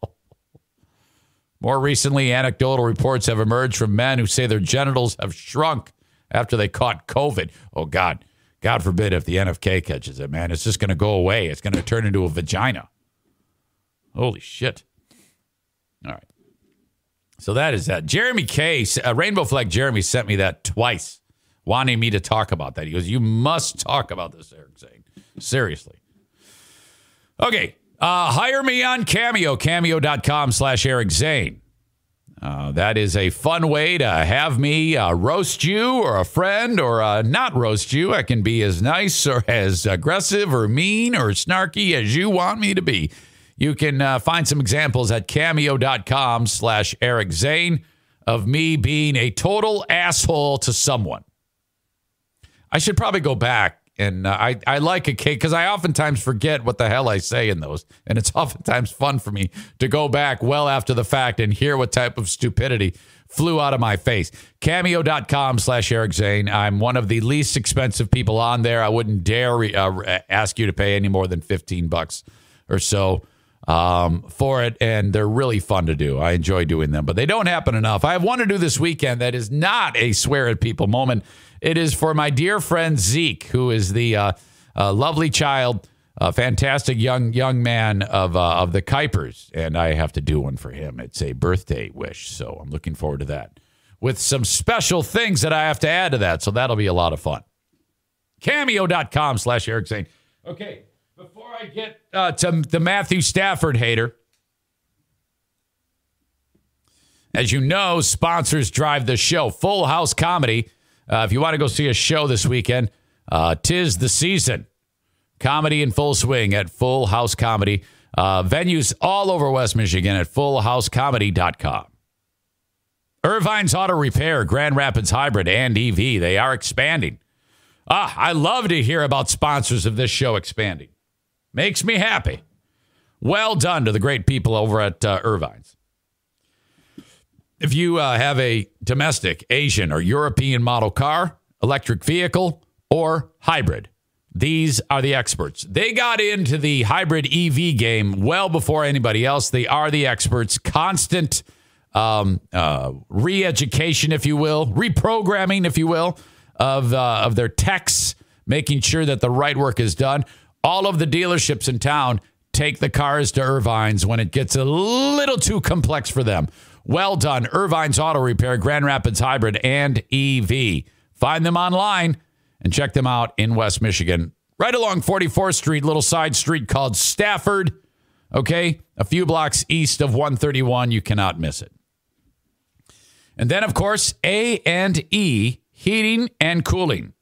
More recently, anecdotal reports have emerged from men who say their genitals have shrunk after they caught COVID. Oh, God. God forbid if the NFK catches it, man. It's just going to go away. It's going to turn into a vagina. Holy shit. All right. So that is that. Jeremy K., Rainbow Flag Jeremy sent me that twice, wanting me to talk about that. He goes, you must talk about this, Eric Zane. Seriously. Okay. Hire me on Cameo, cameo.com/Eric Zane. That is a fun way to have me roast you or a friend or not roast you. I can be as nice or as aggressive or mean or snarky as you want me to be. You can find some examples at cameo.com/Eric Zane of me being a total asshole to someone. I should probably go back. And I like a cake because I oftentimes forget what the hell I say in those. And it's oftentimes fun for me to go back well after the fact and hear what type of stupidity flew out of my face. Cameo.com/Eric Zane. I'm one of the least expensive people on there. I wouldn't dare ask you to pay any more than $15 or so for it. And they're really fun to do. I enjoy doing them, but they don't happen enough. I have one to do this weekend that is not a swear at people moment. It is for my dear friend Zeke, who is the lovely child, fantastic young man of the Kuipers, and I have to do one for him. It's a birthday wish, so I'm looking forward to that. With some special things that I have to add to that, so that'll be a lot of fun. Cameo.com/Eric Zane. Okay, before I get to the Matthew Stafford hater, as you know, sponsors drive the show. Full House Comedy. If you want to go see a show this weekend, 'tis the season. Comedy in full swing at Full House Comedy. Venues all over West Michigan at fullhousecomedy.com. Irvine's Auto Repair, Grand Rapids Hybrid and EV. They are expanding. I love to hear about sponsors of this show expanding. Makes me happy. Well done to the great people over at Irvine's. If you have a domestic, Asian, or European model car, electric vehicle, or hybrid, these are the experts. They got into the hybrid EV game well before anybody else. They are the experts. Constant re-education, if you will, reprogramming, if you will, of their techs, making sure that the right work is done. All of the dealerships in town take the cars to Irvine's when it gets a little too complex for them. Well done. Irvine's Auto Repair, Grand Rapids Hybrid, and EV. Find them online and check them out in West Michigan. Right along 44th Street, little side street called Stafford. Okay? A few blocks east of 131. You cannot miss it. And then, of course, A&E Heating and Cooling.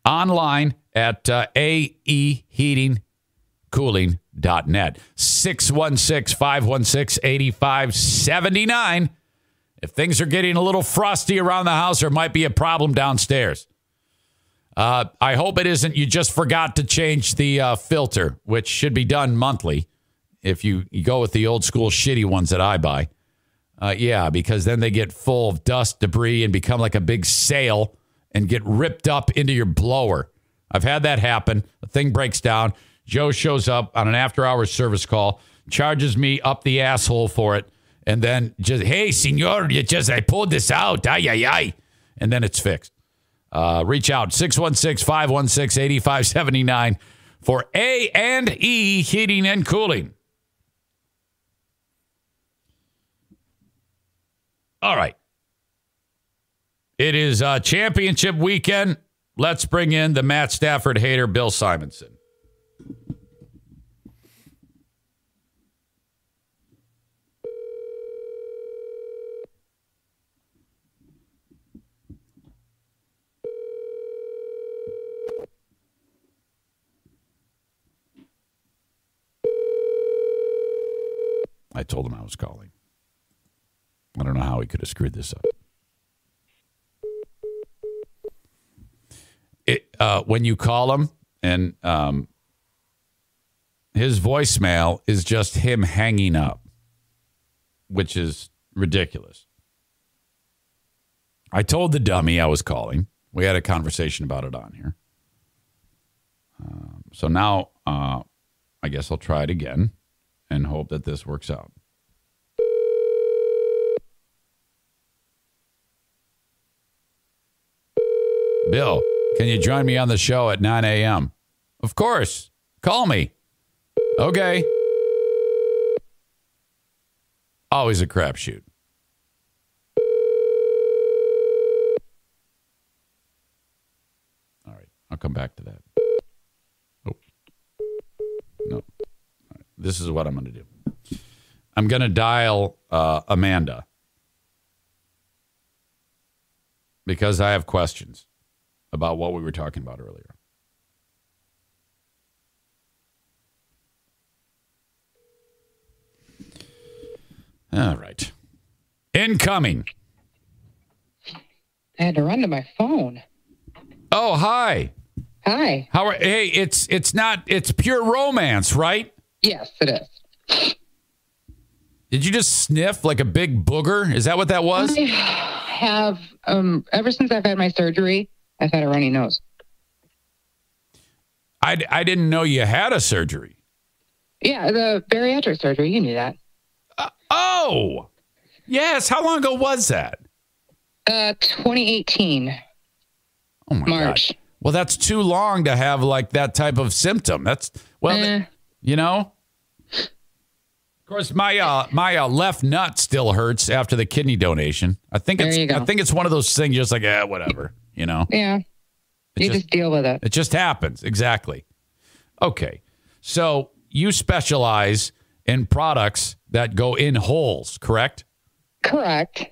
Online at aeheatingcooling.net. 616-516-8579. If things are getting a little frosty around the house, there might be a problem downstairs. I hope it isn't you just forgot to change the filter, which should be done monthly if you go with the old school shitty ones that I buy. Yeah, because then they get full of dust, debris, and become like a big sail and get ripped up into your blower. I've had that happen. The thing breaks down. Joe shows up on an after-hours service call, charges me up the asshole for it, and then just, hey, senor, I pulled this out. Ay, ay, ay. And then it's fixed. Reach out, 616-516-8579 for A&E Heating and Cooling. All right. It is championship weekend. Let's bring in the Matt Stafford hater, Bill Simonson. I told him I was calling. I don't know how he could have screwed this up. When you call him and his voicemail is just him hanging up, which is ridiculous. I told the dummy I was calling. We had a conversation about it on here. So now I guess I'll try it again and hope that this works out. Bill, can you join me on the show at 9 a.m.? Of course. Call me. Okay. Always a crapshoot. All right. I'll come back to that. Oh. No. All right. This is what I'm going to do. I'm going to dial Amanda. because I have questions about what we were talking about earlier. All right. Incoming. I had to run to my phone. Oh, hi. Hi. Hey, it's pure romance, right? Yes, it is. Did you just sniff like a big booger? Is that what that was? I have, ever since I've had my surgery, I've had a runny nose. I didn't know you had a surgery. Yeah, the bariatric surgery. You knew that. Oh, yes. How long ago was that? 2018. Oh, my March. God. Well, that's too long to have like that type of symptom. That's, you know. Of course, my left nut still hurts after the kidney donation. I think it's one of those things just like, whatever, you know. Yeah. You just deal with it. It just happens. Exactly. Okay. So you specialize in products that go in holes, correct? Correct.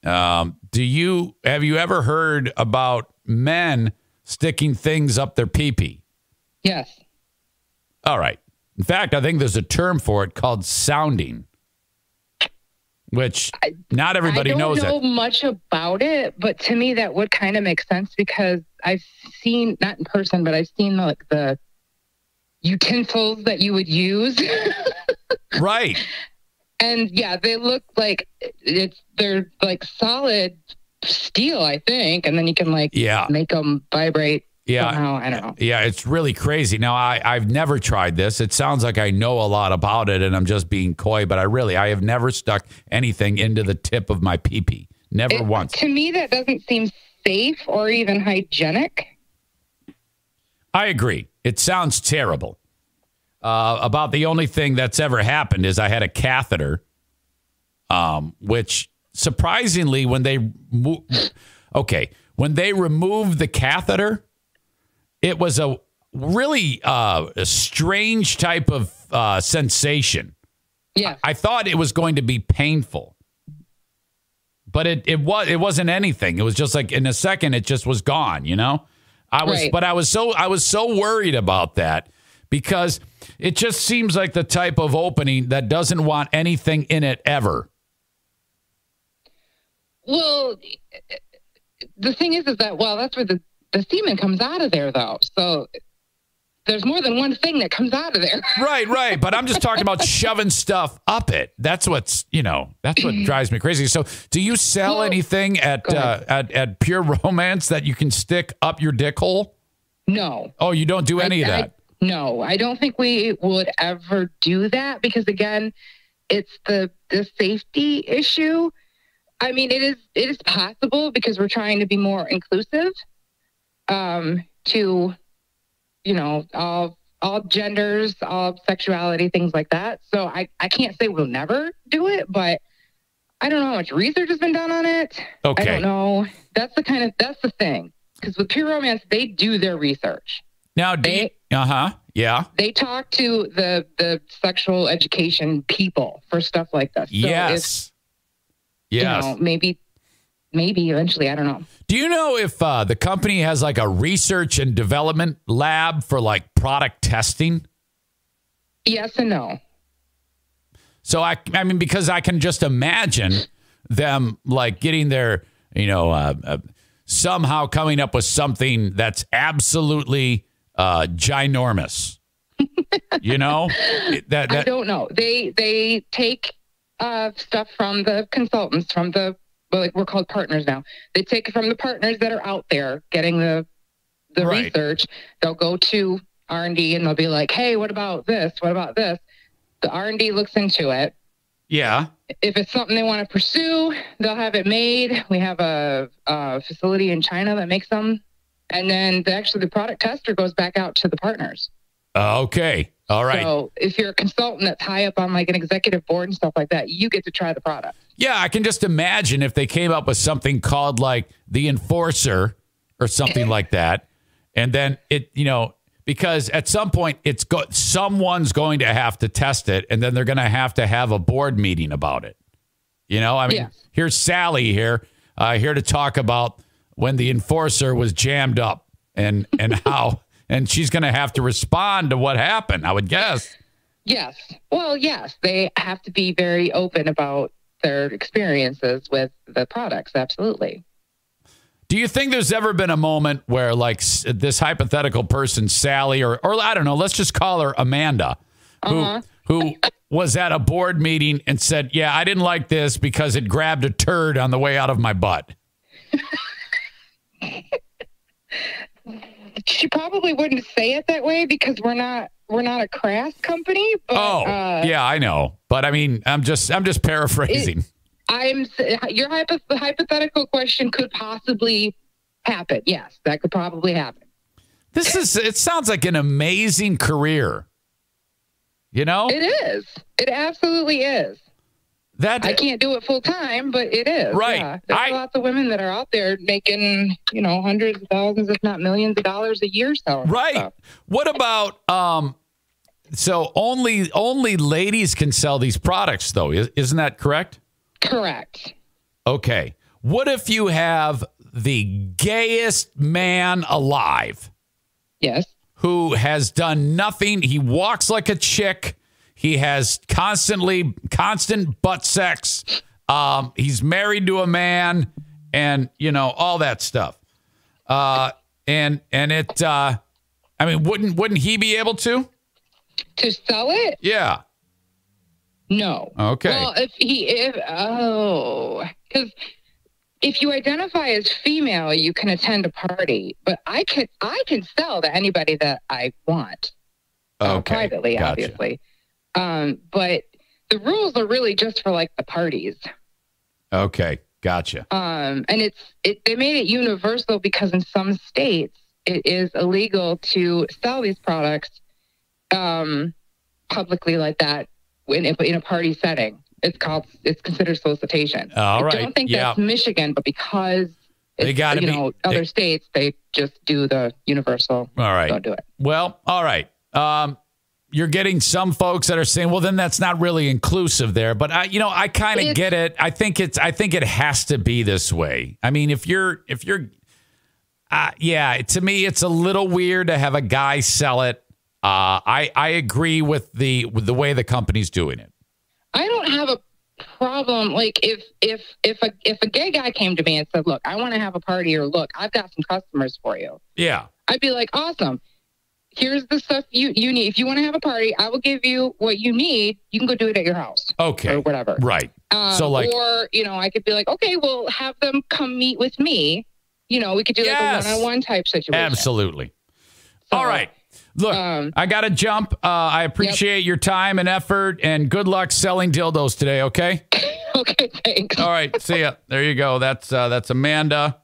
Have you ever heard about men sticking things up their pee-pee? Yes. All right. In fact, I think there's a term for it called sounding, which not everybody knows. I don't know much about it, but to me that would kind of make sense because I've seen, not in person, but I've seen like the utensils that you would use. Right. And yeah, they look like they're like solid steel, I think. And then you can make them vibrate. Yeah. Somehow. I don't know. Yeah, it's really crazy. Now, I've never tried this. It sounds like I know a lot about it and I'm just being coy, but I have never stuck anything into the tip of my pee-pee. Never once. To me, that doesn't seem safe or even hygienic. I agree. It sounds terrible. About the only thing that's ever happened is I had a catheter, which surprisingly, when they removed the catheter, it was a really a strange type of sensation. Yeah, I thought it was going to be painful, but it wasn't anything. It was just like in a second, it just was gone. You know, I was so worried about that. Because it just seems like the type of opening that doesn't want anything in it ever. Well, the thing is that, that's where the semen comes out of there, though. So there's more than one thing that comes out of there. Right. But I'm just talking about shoving stuff up it. That's what drives me crazy. So do you sell anything at Pure Romance that you can stick up your dick hole? No. Oh, you don't do any of that? No, I don't think we would ever do that because, again, it's the safety issue. I mean, it is possible because we're trying to be more inclusive to, all genders, all sexuality, things like that. So I can't say we'll never do it, but I don't know how much research has been done on it. Okay. I don't know. That's the thing. Because with Pure Romance, they do their research. Now, yeah. They talk to the sexual education people for stuff like this. So yes. Maybe eventually, I don't know. Do you know if the company has like a research and development lab for like product testing? Yes and no. So I mean, because I can just imagine them like getting their, somehow coming up with something that's absolutely ginormous. I don't know. They take stuff from the consultants, from we're called partners now. They take it from the partners that are out there getting the research. They'll go to R&D and they'll be like, hey, what about this? What about this? The R&D looks into it. Yeah. If it's something they want to pursue, they'll have it made. We have a facility in China that makes them. And then the product tester goes back out to the partners. Okay. All right. So if you're a consultant that's high up on like an executive board and stuff like that, you get to try the product. Yeah, I can just imagine if they came up with something called like the Enforcer or something like that. And then because at some point someone's going to have to test it, and then they're going to have a board meeting about it. Here's Sally here. here to talk about when the enforcer was jammed up and how, and she's going to have to respond to what happened, I would guess. Yes. Well, yes, they have to be very open about their experiences with the products. Absolutely. Do you think there's ever been a moment where, like, this hypothetical person, Sally, or I don't know, let's just call her Amanda, who was at a board meeting and said, yeah, I didn't like this because it grabbed a turd on the way out of my butt? She probably wouldn't say it that way because we're not a crass company. But, yeah, I know. But I mean, I'm just paraphrasing. Your hypothetical question could possibly happen. Yes, that could probably happen. It sounds like an amazing career. You know? It is. It absolutely is. I can't do it full time, but it is. Right. Yeah. There's lots of women that are out there making, hundreds of thousands, if not millions of dollars a year selling. Right. Stuff. What about so only ladies can sell these products though, isn't that correct? Correct. Okay. What if you have the gayest man alive? Yes. Who has done nothing? He walks like a chick. He has constant butt sex. He's married to a man, and all that stuff. And it. I mean, wouldn't he be able to sell it? Yeah. No. Okay. Well, because if you identify as female, you can attend a party, but I can sell to anybody that I want. Privately, gotcha. Obviously. But the rules are really just for like the parties. Okay, gotcha. And they made it universal because in some states it is illegal to sell these products publicly like that in a party setting. It's considered solicitation. All right. I don't think that's Michigan, but because they got other states, they just do the universal. All right. Don't do it. Well, all right. You're getting some folks that are saying, well, then that's not really inclusive there. But I kind of get it. I think it has to be this way. I mean, if you're, to me, it's a little weird to have a guy sell it. I agree with the way the company's doing it. I don't have a problem. Like if a gay guy came to me and said, look, I want to have a party, or look, I've got some customers for you. Yeah. I'd be like, awesome. Here's the stuff you need. If you want to have a party, I will give you what you need. You can go do it at your house. Okay. Or whatever. Right. Or, I could be like, okay, well, have them come meet with me. We could do like a one-on-one type situation. Absolutely. So, all right. Look, I got to jump. I appreciate your time and effort, and good luck selling dildos today, okay? Okay, thanks. All right, see ya. There you go. That's Amanda.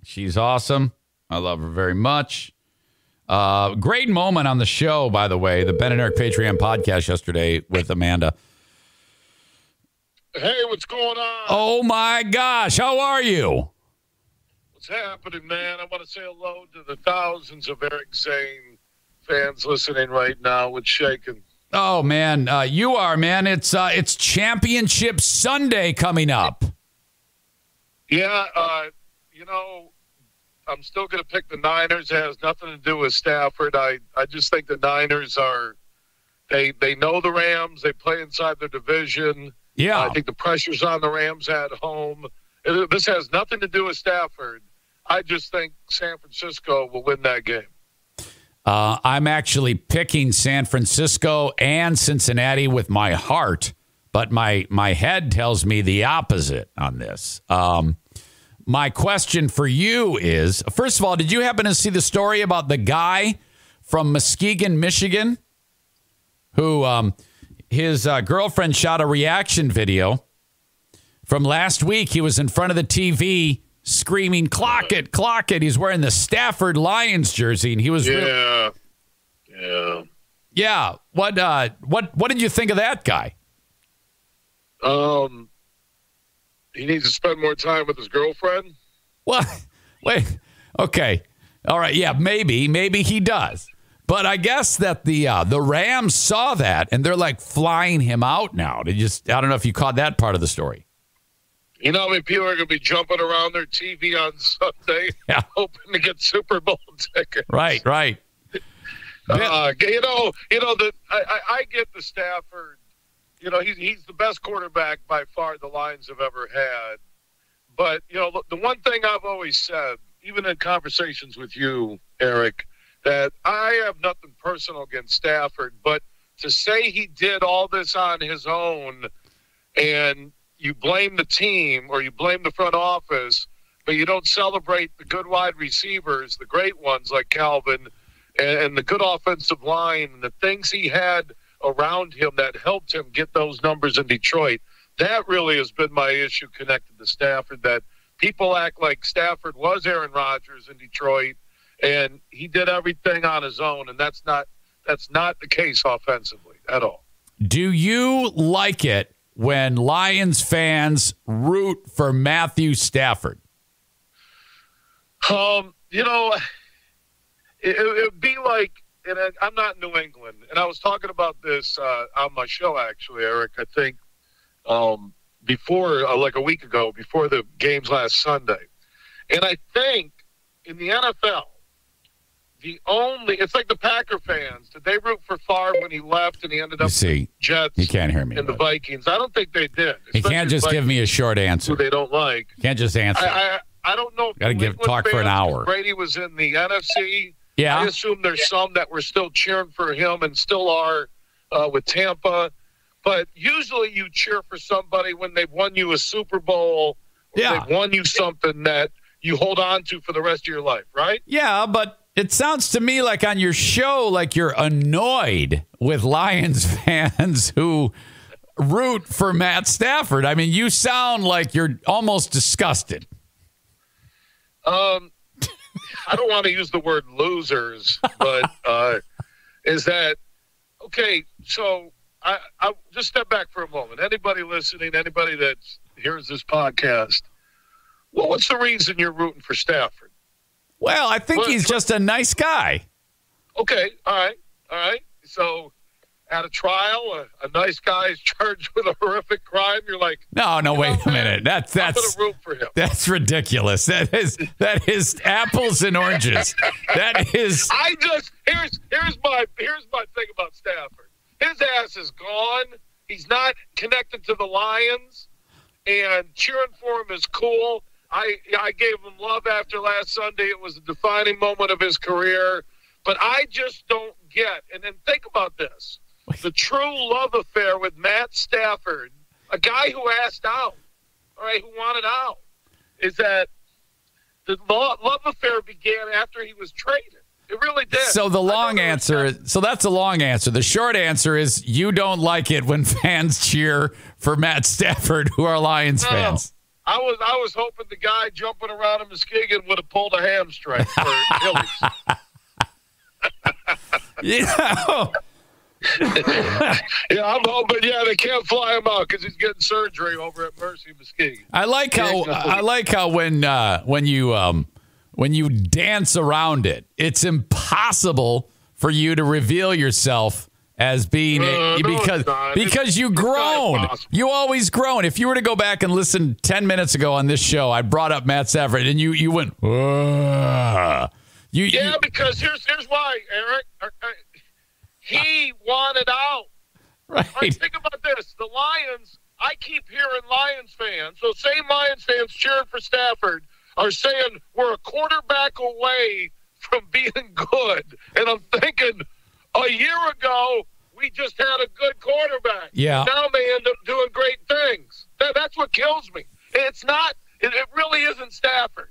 She's awesome. I love her very much. Great moment on the show, by the way, the Ben and Eric Patreon podcast yesterday with Amanda. Hey, what's going on? Oh, my gosh. How are you? What's happening, man? I want to say hello to the thousands of Eric Zane fans listening right now with shaking. Oh, man. You are, man. It's Championship Sunday coming up. Yeah, I'm still going to pick the Niners. It has nothing to do with Stafford. I just think the Niners they know the Rams. They play inside their division. Yeah. I think the pressure's on the Rams at home. This has nothing to do with Stafford. I just think San Francisco will win that game. I'm actually picking San Francisco and Cincinnati with my heart, but my head tells me the opposite on this. My question for you is, first of all, did you happen to see the story about the guy from Muskegon, Michigan, who his girlfriend shot a reaction video from last week? He was in front of the TV screaming, "Clock it, clock it." He's wearing the Stafford Lions jersey, and he was Yeah. What did you think of that guy? He needs to spend more time with his girlfriend. Well, wait. Okay. All right. Yeah, maybe he does. But I guess that the Rams saw that, and they're like flying him out now. I don't know if you caught that part of the story. You know how many people are going to be jumping around their TV on Sunday, hoping to get Super Bowl tickets? Right. I get the Stafford. You know, he's the best quarterback by far the Lions have ever had. But, you know, the one thing I've always said, even in conversations with you, Eric, that I have nothing personal against Stafford, but to say he did all this on his own and you blame the team or you blame the front office, but you don't celebrate the good wide receivers, the great ones like Calvin, and the good offensive line, and the things he had around him that helped him get those numbers in Detroit. That really has been my issue connected to Stafford, that people act like Stafford was Aaron Rodgers in Detroit and he did everything on his own, and that's not the case offensively at all. Do you like it when Lions fans root for Matthew Stafford? You know, it would be like, and I'm not in New England, and I was talking about this on my show, actually, Eric, I think before, like a week ago, before the games last Sunday. And I think in the NFL, it's like the Packer fans. Did they root for Favre when he left and he ended up with the Jets? You can't hear me. And the Vikings. I don't think they did. You can't just give me a short answer. Who they don't like. You can't just answer. I don't know. Got to talk for an hour. Brady was in the NFC. Yeah. I assume there's some that were still cheering for him and still are with Tampa. But usually you cheer for somebody when they've won you a Super Bowl or they've won you something that you hold on to for the rest of your life, right? Yeah, but it sounds to me like on your show, like you're annoyed with Lions fans who root for Matt Stafford. I mean, you sound like you're almost disgusted. I don't want to use the word losers, but is that okay? So I just step back for a moment. Anybody listening, anybody that hears this podcast, well, what's the reason you're rooting for Stafford? Well, I think he's just a nice guy. Okay, all right. So at a trial, a nice guy is charged with a horrific crime. You're like, no, wait a minute. That's I'm gonna root for him. That's ridiculous. That is apples and oranges. That is. Here's my thing about Stafford. His ass is gone. He's not connected to the Lions, and cheering for him is cool. I gave him love after last Sunday. It was a defining moment of his career. But I just don't get, and then think about this, the true love affair with Matt Stafford, a guy who asked out, all right, who wanted out, is that the love affair began after he was traded. It really did. So the long answer, that's the long answer. The short answer is you don't like it when fans cheer for Matt Stafford, who are Lions fans. I was hoping the guy jumping around in Muskegon would have pulled a hamstring for Achilles. Yeah, I'm hoping. Yeah, they can't fly him out because he's getting surgery over at Mercy Muskegon. I like how when you dance around it, it's impossible for you to reveal yourself as being because you grown. You always grown. If you were to go back and listen 10 minutes ago on this show, I brought up Matt Stafford and you went, because here's why, Eric. He wanted out. Right. Think about this. The Lions, I keep hearing Lions fans, so same Lions fans cheering for Stafford are saying we're a quarterback away from being good. And I'm thinking, a year ago, we just had a good quarterback. Yeah. Now they end up doing great things. That's what kills me. It's not. It really isn't Stafford.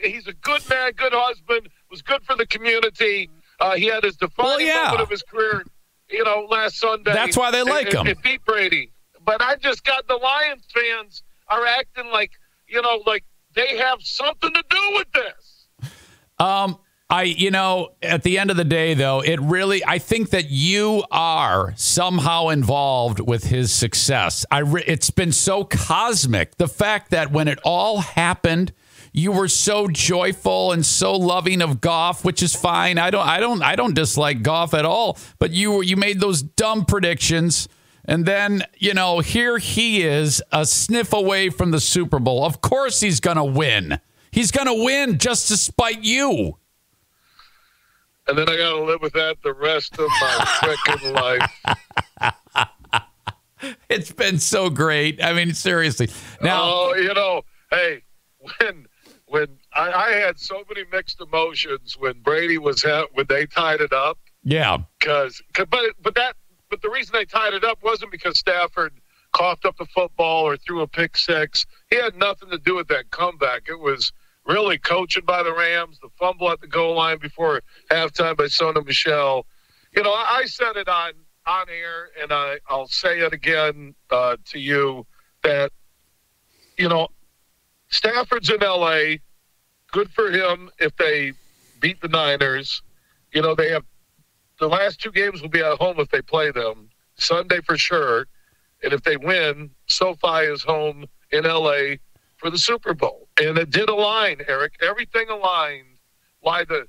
He's a good man, good husband. Was good for the community. He had his defining moment of his career. Last Sunday. That's why they like him. It beat Brady. But I just got the Lions fans are acting like they have something to do with this. At the end of the day, though, I think that you are somehow involved with his success. It's been so cosmic. The fact that when it all happened, you were so joyful and so loving of Goff, which is fine. I don't dislike Goff at all. But you made those dumb predictions And then, here he is, a sniff away from the Super Bowl. Of course he's going to win. He's going to win just to spite you. And then I got to live with that the rest of my freaking life. It's been so great. I mean, seriously. Now, hey, when I had so many mixed emotions when Brady when they tied it up. Yeah. But the reason they tied it up wasn't because Stafford coughed up the football or threw a pick six. He had nothing to do with that comeback. It was really coaching by the Rams, the fumble at the goal line before halftime by Sony Michel. I said it on air, and I'll say it again to you that, Stafford's in L.A. Good for him if they beat the Niners. They have the last two games will be at home if they play them. Sunday for sure. And if they win, SoFi is home in L.A. for the Super Bowl. And it did align, Eric. Everything aligned. Why the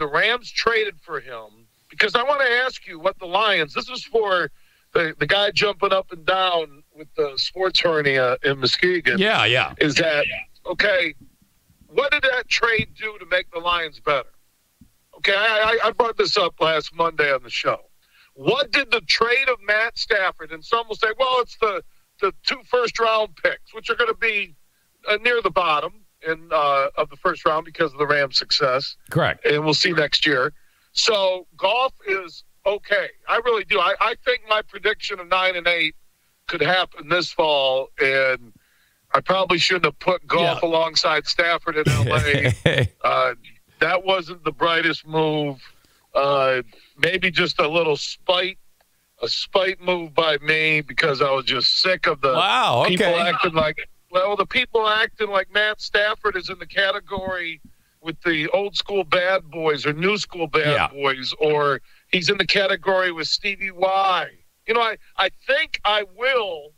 Rams traded for him. Because I want to ask you what the Lions, this is for the guy jumping up and down with the sports hernia in Muskegon. Yeah. Is that, okay, what did that trade do to make the Lions better? Okay, I brought this up last Monday on the show. What did the trade of Matt Stafford, and some will say, well, it's the 2 first-round picks, which are going to be near the bottom of the first round because of the Rams' success. Correct. And we'll see next year. So golf is okay. I really do. I think my prediction of 9-8 could happen this fall, and I probably shouldn't have put golf alongside Stafford in L.A. That wasn't the brightest move. Maybe just a little spite move by me because I was just sick of the people acting like, the people acting like Matt Stafford is in the category with the old school bad boys or new school bad boys, or he's in the category with Stevie Y. I think I will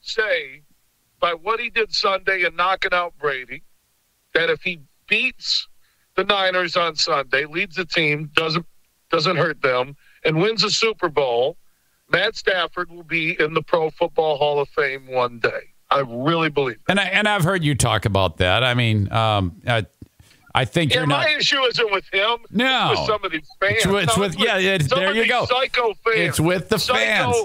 say by what he did Sunday and knocking out Brady, that if he beats the Niners on Sunday, leads the team, doesn't hurt them, and wins a Super Bowl, Matt Stafford will be in the Pro Football Hall of Fame one day. I really believe that. And I've heard you talk about that. I mean, I think you're not. My issue isn't with him. No, it's with some of these fans. There you go. Psycho fans. It's with the fans.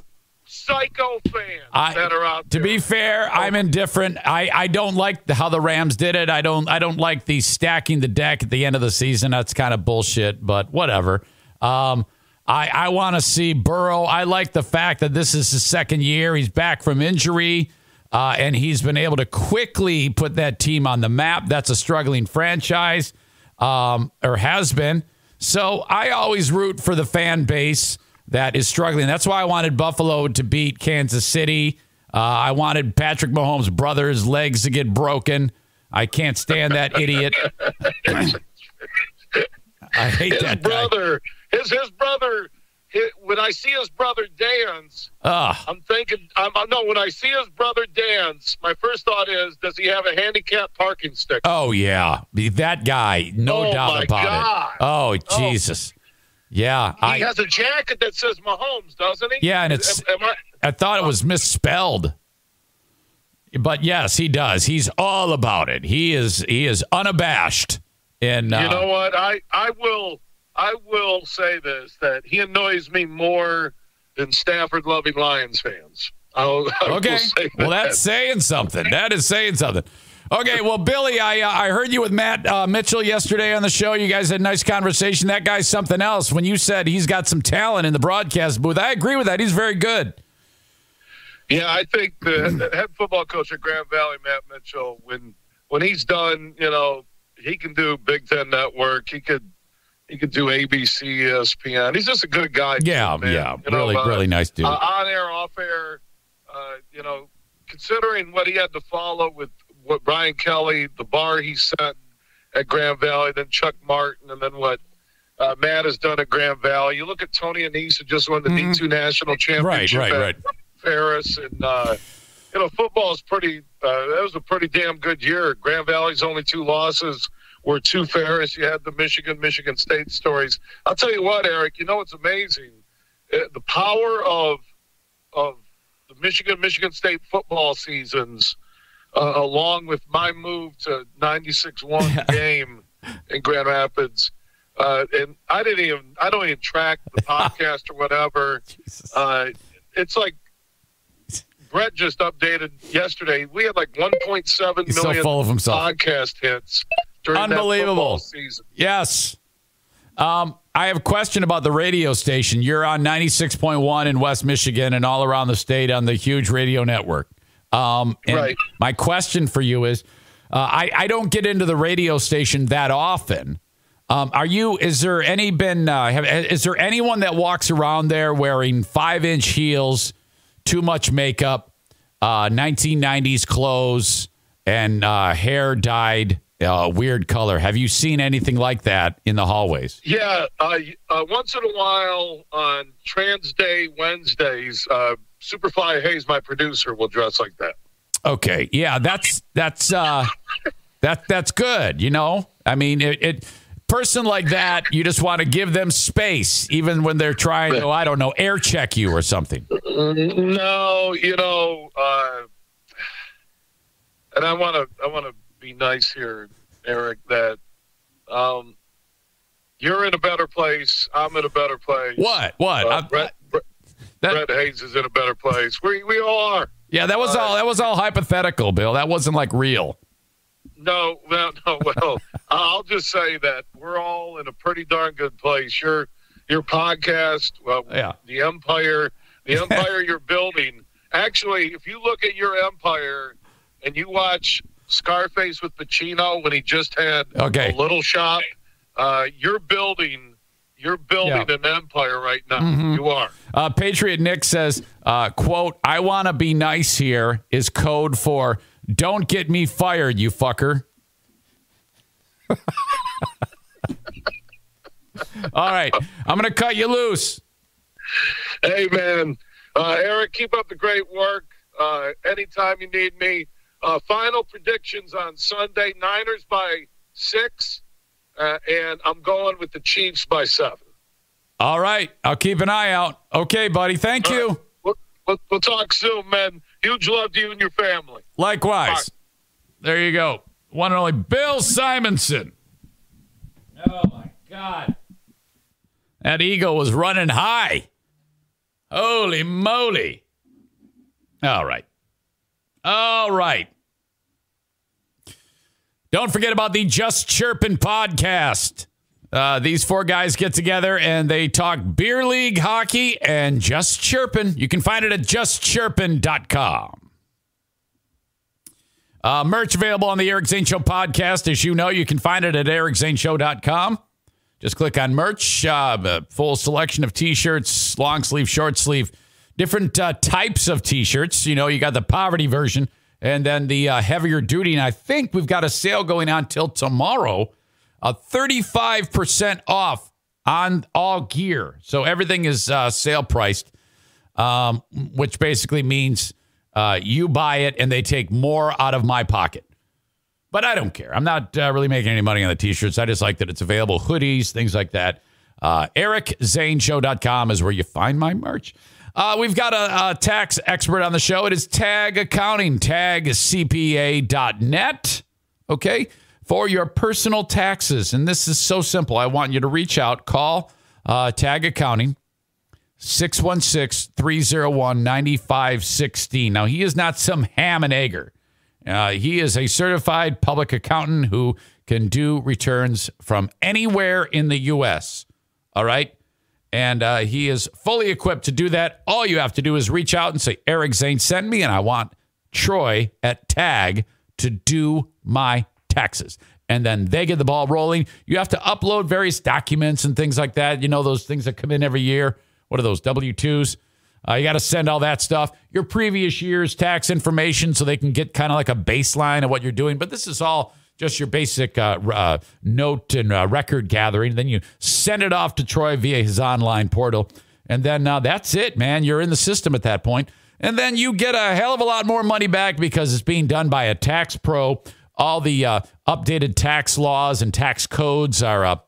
Psycho fans that are out there. To be fair, I'm indifferent. I don't like how the Rams did it. I don't like the stacking the deck at the end of the season. That's kind of bullshit, but whatever. I want to see Burrow. I like the fact that this is his second year. He's back from injury, and he's been able to quickly put that team on the map. That's a struggling franchise, or has been. So I always root for the fan base that is struggling. That's why I wanted Buffalo to beat Kansas City. I wanted Patrick Mahomes' brother's legs to get broken. I can't stand that idiot. I hate that brother. His brother. When I see his brother dance, I'm thinking. When I see his brother dance, my first thought is, does he have a handicapped parking sticker? Oh yeah, that guy. No doubt about it. Oh Jesus. Yeah, he has a jacket that says Mahomes, doesn't he? Yeah, and I thought it was misspelled, but yes, he does. He's all about it. He is unabashed. And you know what? I will say this, that he annoys me more than Stafford loving Lions fans. Okay, well that's saying something. That is saying something. Okay, well, Billy, I heard you with Matt Mitchell yesterday on the show. You guys had a nice conversation. That guy's something else. When you said he's got some talent in the broadcast booth, I agree with that. He's very good. Yeah, I think the head football coach at Grand Valley, Matt Mitchell, when he's done, he can do Big Ten Network. He could do ABC, ESPN. He's just a good guy. Yeah, really nice dude. On air, off air, considering what he had to follow with what Brian Kelly, the bar he set at Grand Valley, then Chuck Martin, and then what Matt has done at Grand Valley. You look at Tony Anise, who just won the D2 national championship right. Ferris, and football is pretty. That was a pretty damn good year. Grand Valley's only 2 losses were to Ferris. You had the Michigan State stories. I'll tell you what, Eric. You know what's amazing? The power of of the Michigan State football seasons, along with my move to 96.1 game in Grand Rapids. And I don't even track the podcast or whatever. It's like Brett just updated yesterday. We had like 1.7 million so full of himself. podcast hits during Unbelievable. that football season. Yes. I have a question about the radio station. You're on 96.1 in West Michigan and all around the state on the Huge radio network. Right. My question for you is, I don't get into the radio station that often. Is there anyone that walks around there wearing 5-inch heels, too much makeup, 1990s clothes, and hair dyed weird color? Have you seen anything like that in the hallways? Yeah. Once in a while on Trans Day Wednesdays, Superfly Hayes, my producer, will dress like that. Okay. Yeah, that's good. You know, I mean, person like that, you just want to give them space, even when they're trying to, I don't know, air check you or something. No, and I want to be nice here, Eric, that you're in a better place. I'm in a better place. What? Brett Hayes is in a better place. We all are. Yeah, that was all hypothetical, Bill. That wasn't like real. No. Well, I'll just say that we're all in a pretty darn good place. Your podcast, the empire you're building. Actually, if you look at your empire and you watch Scarface with Pacino when he just had a little shop, you're building an empire right now. Mm-hmm. You are. Patriot Nick says, quote, "I want to be nice here" is code for "don't get me fired, you fucker." All right. I'm going to cut you loose. Hey, man. Eric, keep up the great work. Anytime you need me. Final predictions on Sunday. Niners by 6. And I'm going with the Chiefs by 7. All right. I'll keep an eye out. Okay, buddy. Thank you. Right. We'll talk soon, man. Huge love to you and your family. Likewise. Bye. There you go. One and only Bill Simonson. Oh, my God. That eagle was running high. Holy moly. All right. Don't forget about the Just Chirpin' podcast. These 4 guys get together and they talk beer league hockey and just chirpin'. You can find it at justchirpin.com. Merch available on the Eric Zane Show podcast. As you know, you can find it at ericzaneshow.com. Just click on merch. Full selection of T-shirts, long sleeve, short sleeve, different types of T-shirts. You know, you got the poverty version and then the heavier duty. And I think we've got a sale going on till tomorrow. 35% off on all gear. So everything is sale priced, which basically means you buy it and they take more out of my pocket. But I don't care. I'm not really making any money on the T-shirts. I just like that it's available. Hoodies, things like that. EricZaneShow.com is where you find my merch. We've got a tax expert on the show. It is Tag Accounting, tagcpa.net. Okay? For your personal taxes. And this is so simple. I want you to reach out. Call Tag Accounting, 616-301-9516. Now, he is not some ham and egger. He is a certified public accountant who can do returns from anywhere in the U.S. All right? And he is fully equipped to do that. All you have to do is reach out and say, Eric Zane sent me, and I want Troy at Tag to do my taxes. And then they get the ball rolling. You have to upload various documents and things like that. You know, those things that come in every year. What are those, W-2s? You got to send all that stuff. Your previous year's tax information so they can get kind of like a baseline of what you're doing. But this is all just your basic note and record gathering. Then you send it off to Troy via his online portal. And then that's it, man. You're in the system at that point. And then you get a hell of a lot more money back because it's being done by a tax pro. All the updated tax laws and tax codes are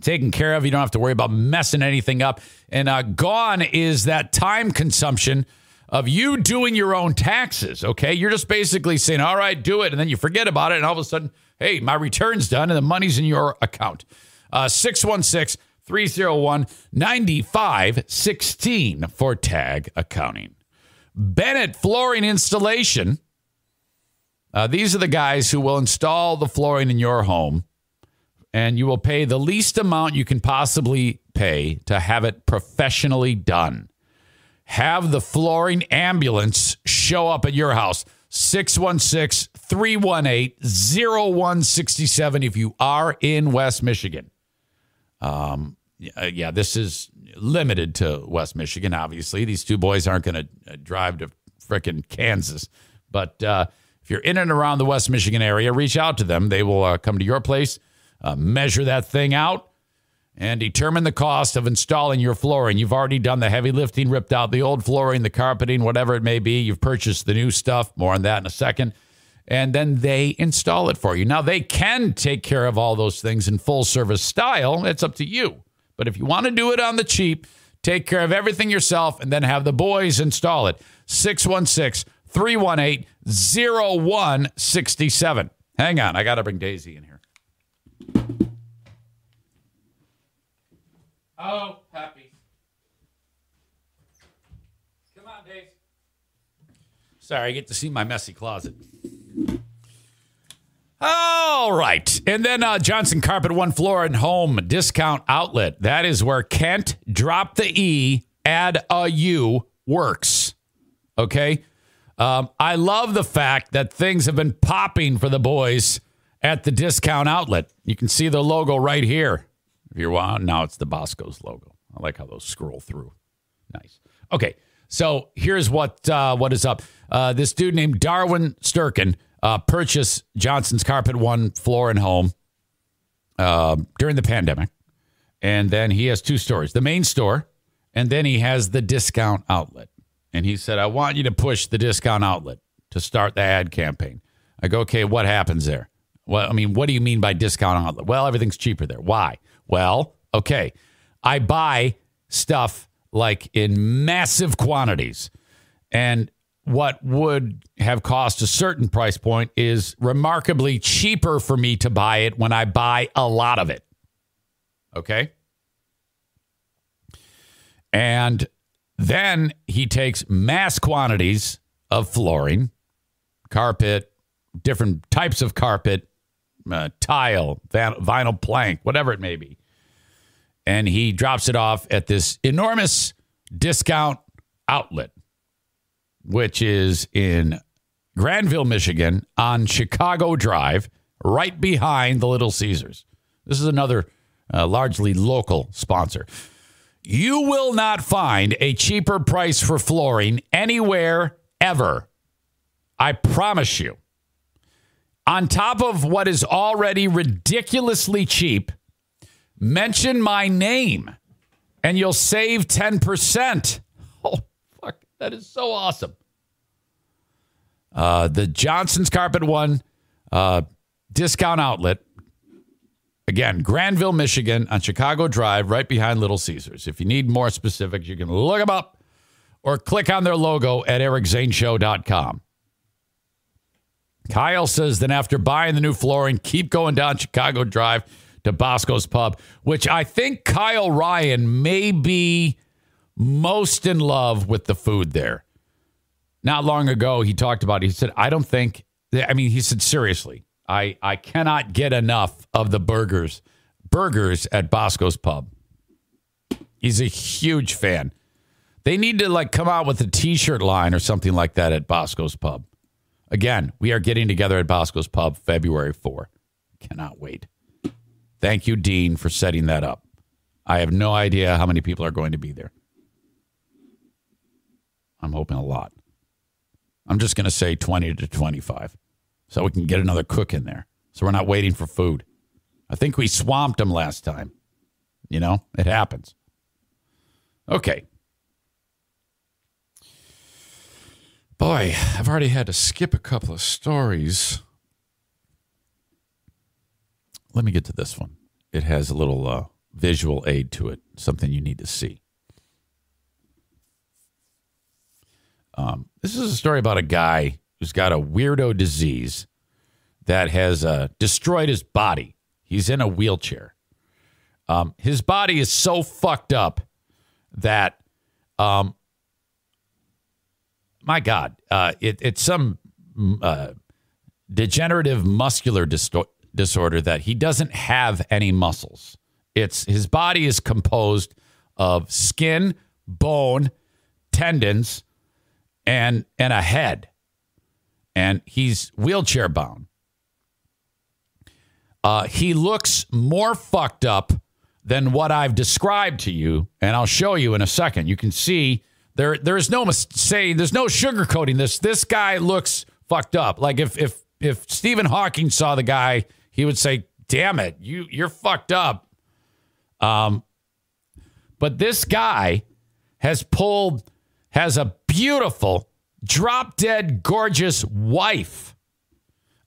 taken care of. You don't have to worry about messing anything up. And gone is that time consumption of you doing your own taxes, okay? You're just basically saying, all right, do it, and then you forget about it, and all of a sudden, hey, my return's done, and the money's in your account. 616-301-9516 for Tag Accounting. Bennett Flooring Installation. These are the guys who will install the flooring in your home, and you will pay the least amount you can possibly pay to have it professionally done. Have the flooring ambulance show up at your house. 616-318-0167 if you are in West Michigan. This is limited to West Michigan, obviously. These two boys aren't going to drive to frickin' Kansas. But if you're in and around the West Michigan area, reach out to them. They will come to your place, measure that thing out, and determine the cost of installing your flooring. You've already done the heavy lifting, ripped out the old flooring, the carpeting, whatever it may be. You've purchased the new stuff. More on that in a second. And then they install it for you. Now, they can take care of all those things in full service style. It's up to you. But if you want to do it on the cheap, take care of everything yourself and then have the boys install it. 616-318-0167. Hang on. I got to bring Daisy in here. Oh, happy. Come on, Daisy. Sorry, I get to see my messy closet. All right. And then Johnson Carpet One Floor and Home Discount Outlet. That is where Kent, drop the E, add a U, works. Okay? I love the fact that things have been popping for the boys at the discount outlet. You can see the logo right here. If you're wow, now it's the Bosco's logo. I like how those scroll through. Nice. Okay, so here's what is up. This dude named Darwin Sturkin purchased Johnson's Carpet One Floor and Home during the pandemic. And then he has two stores, the main store, and then he has the discount outlet. And he said, I want you to push the discount outlet to start the ad campaign. I go, okay, what happens there? Well, I mean, what do you mean by discount outlet? Well, everything's cheaper there. Why? Well, okay, I buy stuff like in massive quantities. And what would have cost a certain price point is remarkably cheaper for me to buy it when I buy a lot of it. Okay? And then he takes mass quantities of flooring, carpet, different types of carpet, tile, vinyl plank, whatever it may be. And he drops it off at this enormous discount outlet, which is in Granville, Michigan, on Chicago Drive, right behind the Little Caesars. This is another largely local sponsor. You will not find a cheaper price for flooring anywhere ever. I promise you. On top of what is already ridiculously cheap, mention my name and you'll save 10%. Oh, fuck. That is so awesome. The Johnson's Carpet One discount outlet. Again, Granville, Michigan, on Chicago Drive, right behind Little Caesars. If you need more specifics, you can look them up or click on their logo at ericzaneshow.com. Kyle says, then after buying the new flooring, keep going down Chicago Drive to Bosco's Pub, which I think Kyle Ryan may be most in love with the food there. Not long ago, he talked about it. He said, he said, seriously, I cannot get enough of the burgers at Bosco's Pub. He's a huge fan. They need to come out with a T-shirt line or something like that at Bosco's Pub. Again, we are getting together at Bosco's Pub February 4. Cannot wait. Thank you, Dean, for setting that up. I have no idea how many people are going to be there. I'm hoping a lot. I'm just going to say 20 to 25 so we can get another cook in there so we're not waiting for food. I think we swamped them last time. You know, it happens. Okay. Boy, I've already had to skip a couple of stories. Let me get to this one. It has a little visual aid to it, something you need to see. This is a story about a guy who's got a weirdo disease that has destroyed his body. He's in a wheelchair. His body is so fucked up that, my God, it's some degenerative muscular disorder that he doesn't have any muscles. His body is composed of skin, bone, tendons, and a head. And he's wheelchair bound. He looks more fucked up than what I've described to you, and I'll show you in a second. You can see there's no sugarcoating this. This guy looks fucked up. Like if Stephen Hawking saw the guy, he would say, "Damn it, you're fucked up." But this guy has a beautiful, drop-dead gorgeous wife.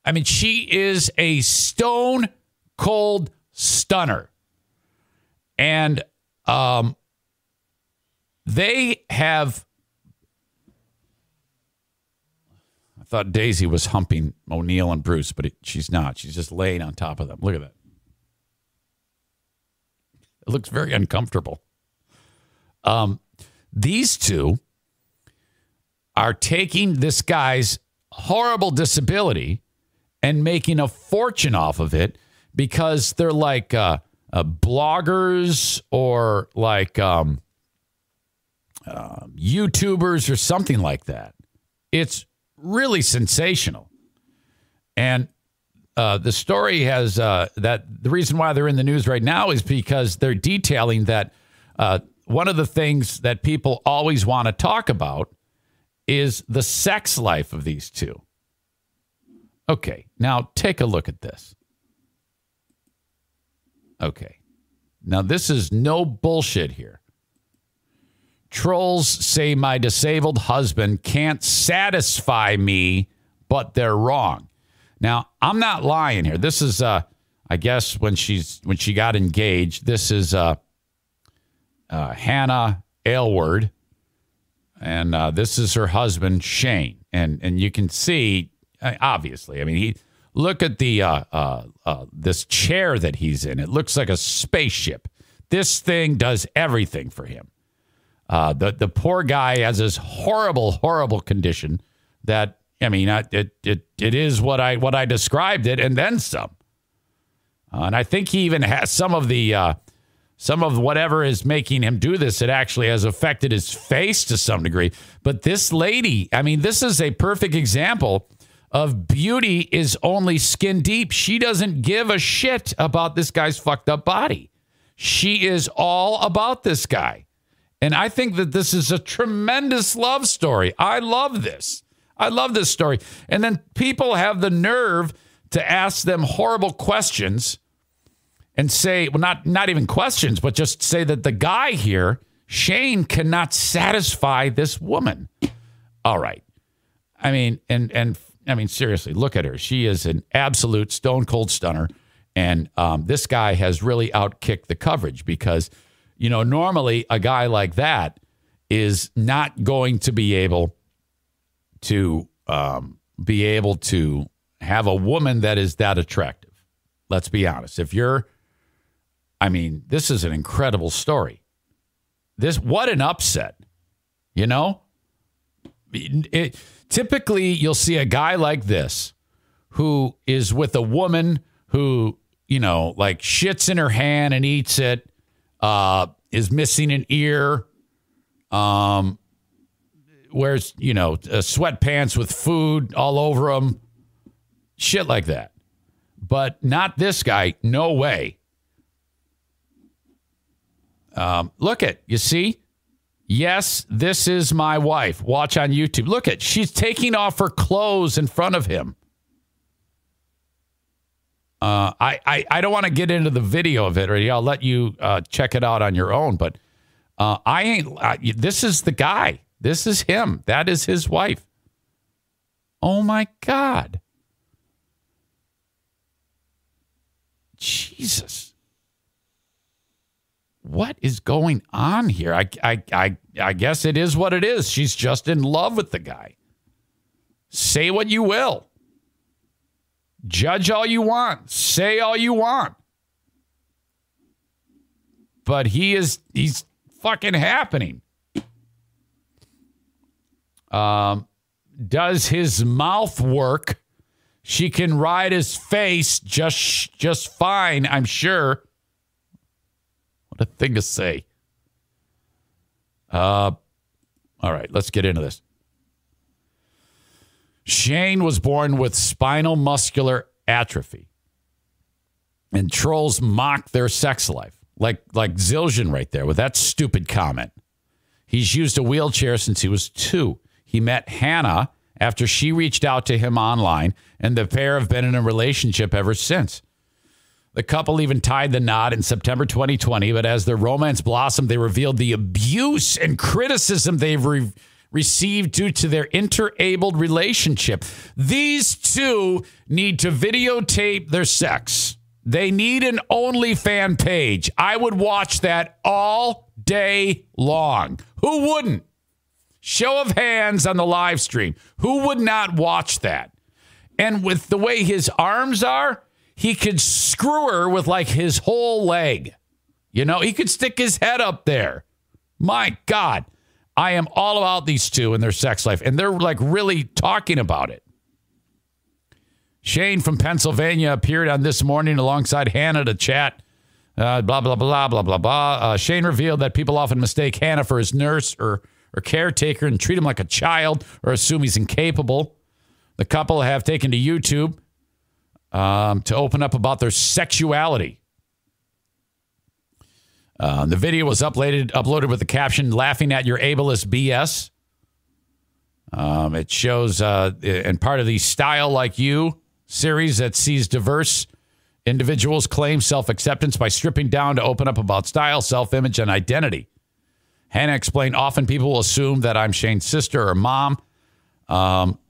I mean, she is a stone-cold stunner. And they have... I thought Daisy was humping O'Neill and Bruce, but she's not. She's just laying on top of them. Look at that. It looks very uncomfortable. These two are taking this guy's horrible disability and making a fortune off of it because they're like bloggers or like YouTubers or something like that. It's really sensational. And the story has that the reason why they're in the news right now is because they're detailing that one of the things that people always want to talk about is the sex life of these two. Okay, now take a look at this. Okay, now this is no bullshit here. Trolls say my disabled husband can't satisfy me, but they're wrong. Now, I'm not lying here. This is, I guess, when she got engaged. This is Hannah Aylward, and this is her husband Shane. And you can see, obviously, I mean, look at the this chair that he's in. It looks like a spaceship. This thing does everything for him. The poor guy has this horrible, horrible condition that, I mean, it is what I described it, and then some. And I think he even has some of whatever is making him do this. It actually has affected his face to some degree. But this lady, I mean, this is a perfect example of beauty is only skin deep. She doesn't give a shit about this guy's fucked up body. She is all about this guy. And I think that this is a tremendous love story. I love this. I love this story. And then people have the nerve to ask them horrible questions and say, well, not even questions, but just say that the guy here, Shane, cannot satisfy this woman. All right. I mean, and I mean, seriously, look at her. She is an absolute stone cold stunner. And this guy has really outkicked the coverage because, you know, normally a guy like that is not going to be able to have a woman that is that attractive. Let's be honest. This is an incredible story. What an upset, you know? Typically, you'll see a guy like this who is with a woman who, you know, like shits in her hand and eats it, is missing an ear, wears, you know, sweatpants with food all over him, shit like that. But not this guy. No way. You see? Yes, this is my wife. Watch on YouTube. Look at, she's taking off her clothes in front of him. I don't want to get into the video of it, or I'll let you check it out on your own. But this is the guy. This is him. That is his wife. Oh my God. Jesus. what is going on here? I guess it is what it is. She's just in love with the guy. Say what you will. Judge all you want. Say all you want. But he's fucking happening. Does his mouth work? She can ride his face just fine, I'm sure. What a thing to say. All right, let's get into this. Shane was born with spinal muscular atrophy. And trolls mock their sex life. Like Zildjian right there with that stupid comment. He's used a wheelchair since he was 2. He met Hannah after she reached out to him online, and the pair have been in a relationship ever since. The couple even tied the knot in September 2020, but as their romance blossomed, they revealed the abuse and criticism they've received due to their interabled relationship. These two need to videotape their sex. They need an OnlyFans page. I would watch that all day long. Who wouldn't? Show of hands on the live stream. Who would not watch that? And with the way his arms are, he could screw her with like his whole leg. You know, he could stick his head up there. My God, I am all about these two and their sex life. And they're like really talking about it. Shane from Pennsylvania appeared on This Morning alongside Hannah to chat. Blah, blah, blah, blah, blah, blah. Shane revealed that people often mistake Hannah for his nurse or caretaker and treat him like a child or assume he's incapable. The couple have taken to YouTube to open up about their sexuality. The video was uploaded with the caption, "Laughing at your ableist BS." It shows, and part of the Style Like You series that sees diverse individuals claim self-acceptance by stripping down to open up about style, self-image, and identity. Hannah explained, often people will assume that I'm Shane's sister or mom.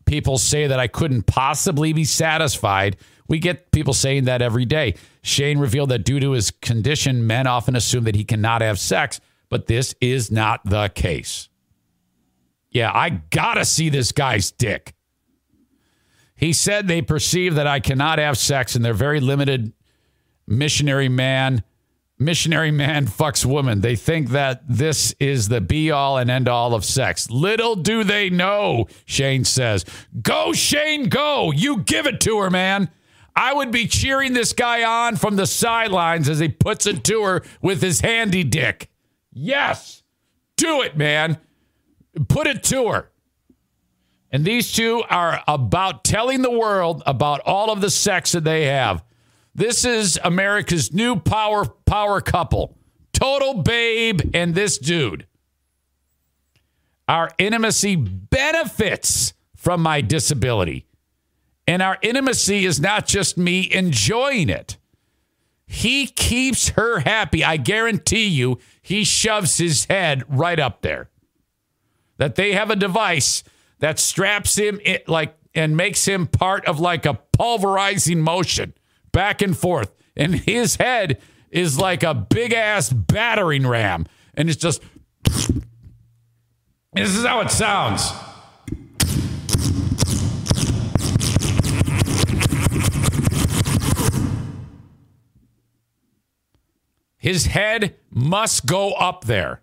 People say that I couldn't possibly be satisfied. We get people saying that every day. Shane revealed that due to his condition, men often assume that he cannot have sex, but this is not the case. Yeah, I gotta see this guy's dick. He said they perceive that I cannot have sex and they're very limited. Missionary man fucks woman. They think that this is the be-all and end-all of sex. Little do they know, Shane says. Go, Shane, go. You give it to her, man. I would be cheering this guy on from the sidelines as he puts it to her with his handy dick. Yes. Do it, man. Put it to her. And these two are about telling the world about all of the sex that they have. This is America's new power couple. Total Babe and this dude. Our intimacy benefits from my disability. And our intimacy is not just me enjoying it. He keeps her happy. I guarantee you, he shoves his head right up there. That they have a device that straps him and makes him part of like a pulverizing motion back and forth. And his head is like a big ass battering ram. And it's just, this is how it sounds. His head must go up there.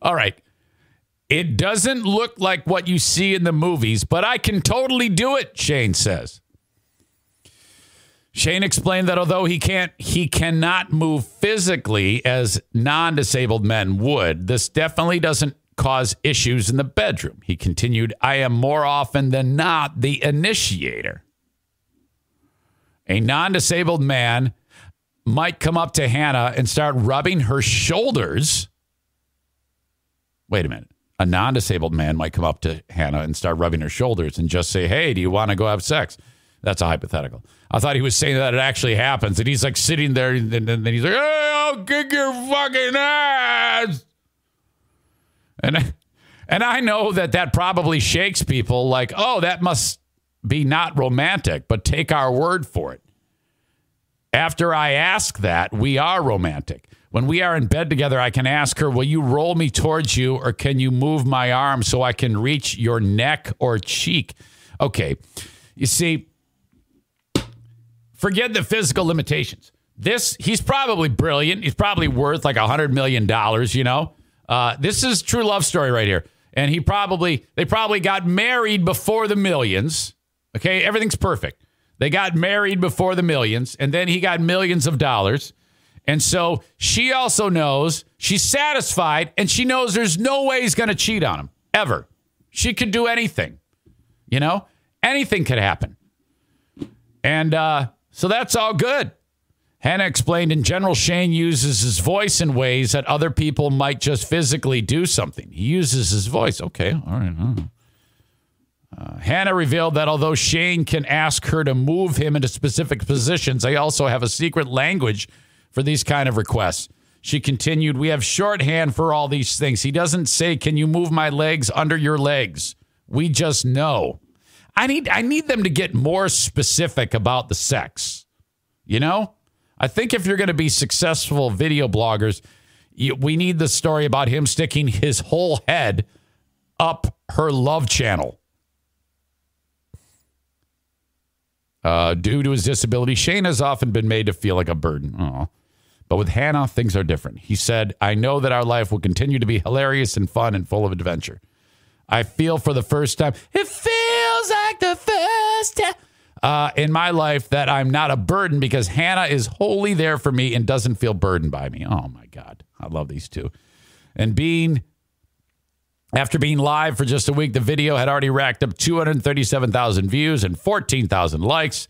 All right. It doesn't look like what you see in the movies, but I can totally do it, Shane says. Shane explained that although he cannot move physically as non-disabled men would, this definitely doesn't cause issues in the bedroom. He continued, I am more often than not the initiator. A non-disabled man might come up to Hannah and start rubbing her shoulders. Wait a minute. A non-disabled man might come up to Hannah and start rubbing her shoulders and just say, hey, do you want to go have sex? That's a hypothetical. I thought he was saying that it actually happens. And he's like sitting there and then he's like, hey, I'll kick your fucking ass. And I know that probably shakes people like, oh, that must be not romantic, but take our word for it. After I ask that, we are romantic. When we are in bed together, I can ask her, will you roll me towards you, or can you move my arm so I can reach your neck or cheek? Okay, you see, forget the physical limitations. He's probably brilliant. He's probably worth like $100 million, you know? This is true love story right here. And they probably got married before the millions. Okay, everything's perfect. They got married before the millions, and then he got millions of dollars. And so she also knows she's satisfied, and she knows there's no way he's going to cheat on him, ever. She could do anything, you know? Anything could happen. And so that's all good. Hannah explained, in general, Shane uses his voice in ways that other people might just physically do something. He uses his voice. Okay, all right. Hannah revealed that although Shane can ask her to move him into specific positions, they also have a secret language for these kind of requests. She continued, we have shorthand for all these things. He doesn't say, can you move my legs under your legs? We just know. I need them to get more specific about the sex. You know? I think if you're going to be successful video bloggers, we need the story about him sticking his whole head up her love channel. Due to his disability, Shane has often been made to feel like a burden. Aww. But with Hannah, things are different. He said, I know that our life will continue to be hilarious and fun and full of adventure. I feel for the first time, it feels like the first time in my life that I'm not a burden because Hannah is wholly there for me and doesn't feel burdened by me. Oh, my God. I love these two. And after being live for just a week, the video had already racked up 237,000 views and 14,000 likes.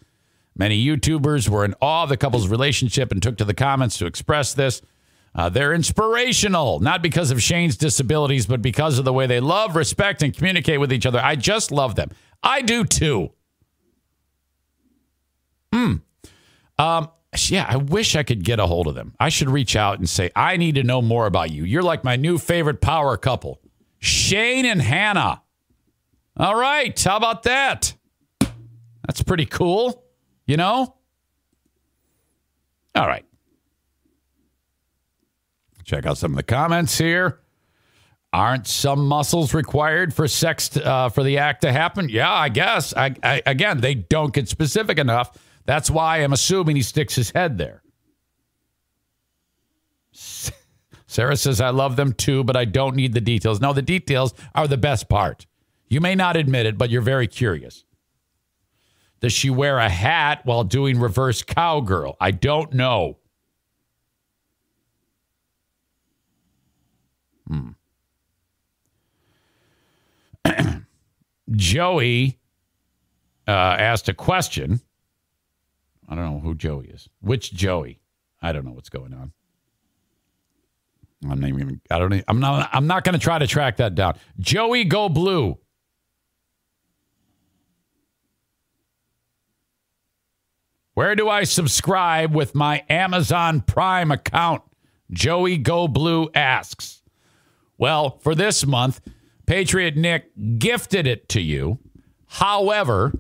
Many YouTubers were in awe of the couple's relationship and took to the comments to express this. They're inspirational, not because of Shane's disabilities, but because of the way they love, respect, and communicate with each other. I just love them. I do, too. Yeah, I wish I could get a hold of them. I should reach out and say, I need to know more about you. You're like my new favorite power couple. Shane and Hannah. All right. How about that? That's pretty cool. You know? All right. Check out some of the comments here. Aren't some muscles required for sex for the act to happen? Yeah, I guess. Again, they don't get specific enough. That's why I'm assuming he sticks his head there. Sarah says, I love them too, but I don't need the details. No, the details are the best part. You may not admit it, but you're very curious. Does she wear a hat while doing reverse cowgirl? I don't know. Joey asked a question. I don't know who Joey is. Which Joey? I don't know what's going on. I'm not going to try to track that down. Joey Go Blue. Where do I subscribe with my Amazon Prime account? Joey Go Blue asks. Well, for this month, Patriot Nick gifted it to you. However,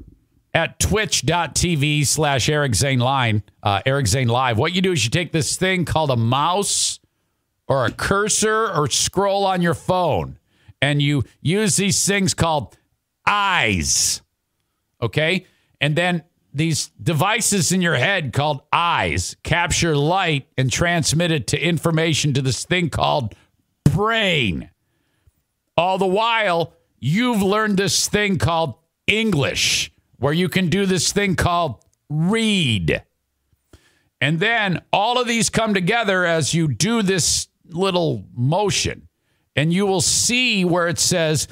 at twitch.tv/Eric Zane Live, what you do is you take this thing called a mouse or a cursor or scroll on your phone, and you use these things called eyes. Okay? And then these devices in your head called eyes capture light and transmit it to information to this thing called brain. All the while, you've learned this thing called English, where you can do this thing called read. And then all of these come together as you do this little motion, and you will see where it says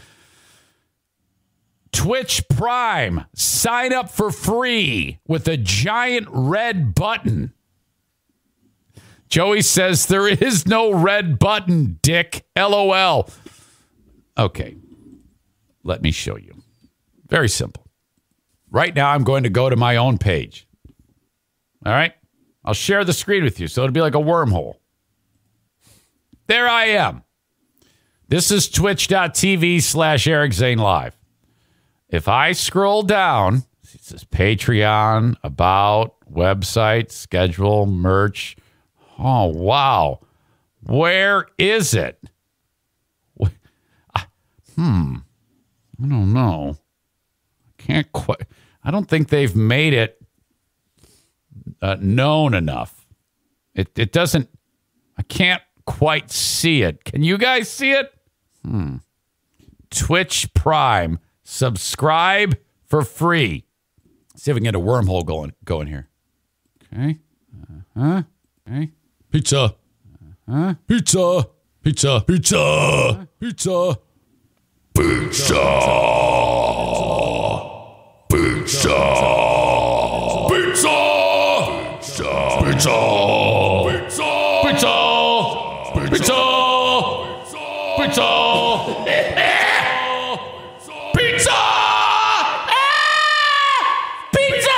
Twitch Prime, sign up for free with a giant red button. Joey says there is no red button, Dick. LOL. Okay, let me show you. Very simple. Right now, I'm going to go to my own page. All right? I'll share the screen with you, so it'll be like a wormhole. There I am. This is twitch.tv/Eric Zane Live. If I scroll down, it says Patreon, about, website, schedule, merch. Oh, wow. Where is it? I don't know. Can't quite. I don't think they've made it known enough. It doesn't. I can't quite see it. Can you guys see it? Twitch Prime. Subscribe for free. See if we can get a wormhole going here. Okay. Okay. Pizza. Pizza. Pizza. Pizza. Pizza. Pizza. Pizza. Pizza. Pizza. Pizza. Pizza. Pizza. Pizza. Pizza! Pizza!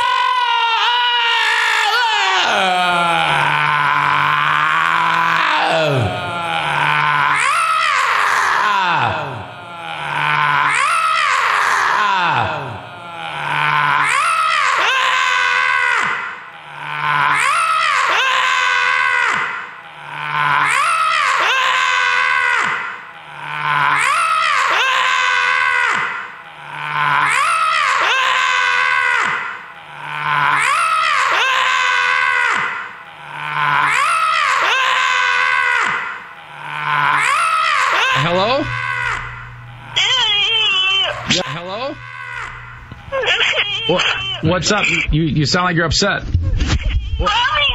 Hello? Yeah, hello? What's up? You sound like you're upset. What's up?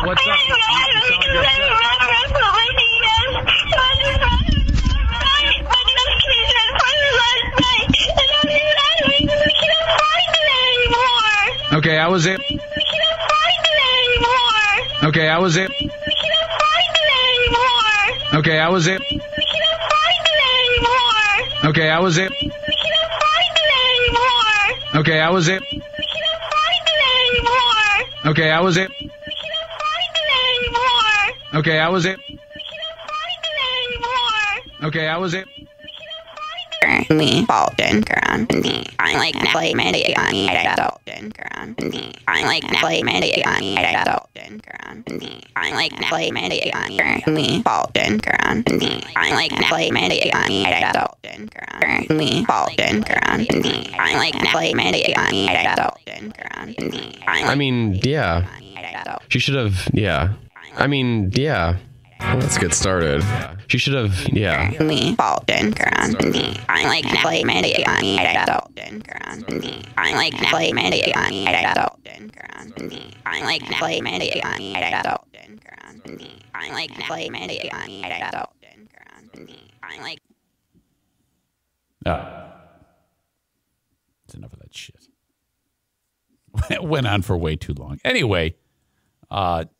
You sound like you're upset. Okay, I was it. Okay, I was it. Okay, I was it. Okay, I was it. Okay, I was it. Okay, I was it. Okay, I was it. Okay, I was it. Me, Bolton, Grundy. I like Nelly, Mandy, I Bolton, Grundy. I like Nelly, Mandy, I Bolton, Grundy. I like Nelly, Mandy, me, Bolton, Grundy. I like Nelly, Mandy, I Bolton, Grundy. Bolton, Grundy. I like Nelly, Mandy, I Bolton, Grundy. I mean, yeah. She should have, yeah. I mean, yeah. Well, let's get started. She should have, yeah. Me, Bolton, Grundy. I like Nelly, Mandy, I Bolton, Grundy. I like Nelly, Mandy, I Bolton, Grundy. I like Nelly, Mandy, I Bolton, Grundy. I like Nelly, Mandy, I Bolton, Grundy. I like. That's enough of that shit. It went on for way too long. Anyway,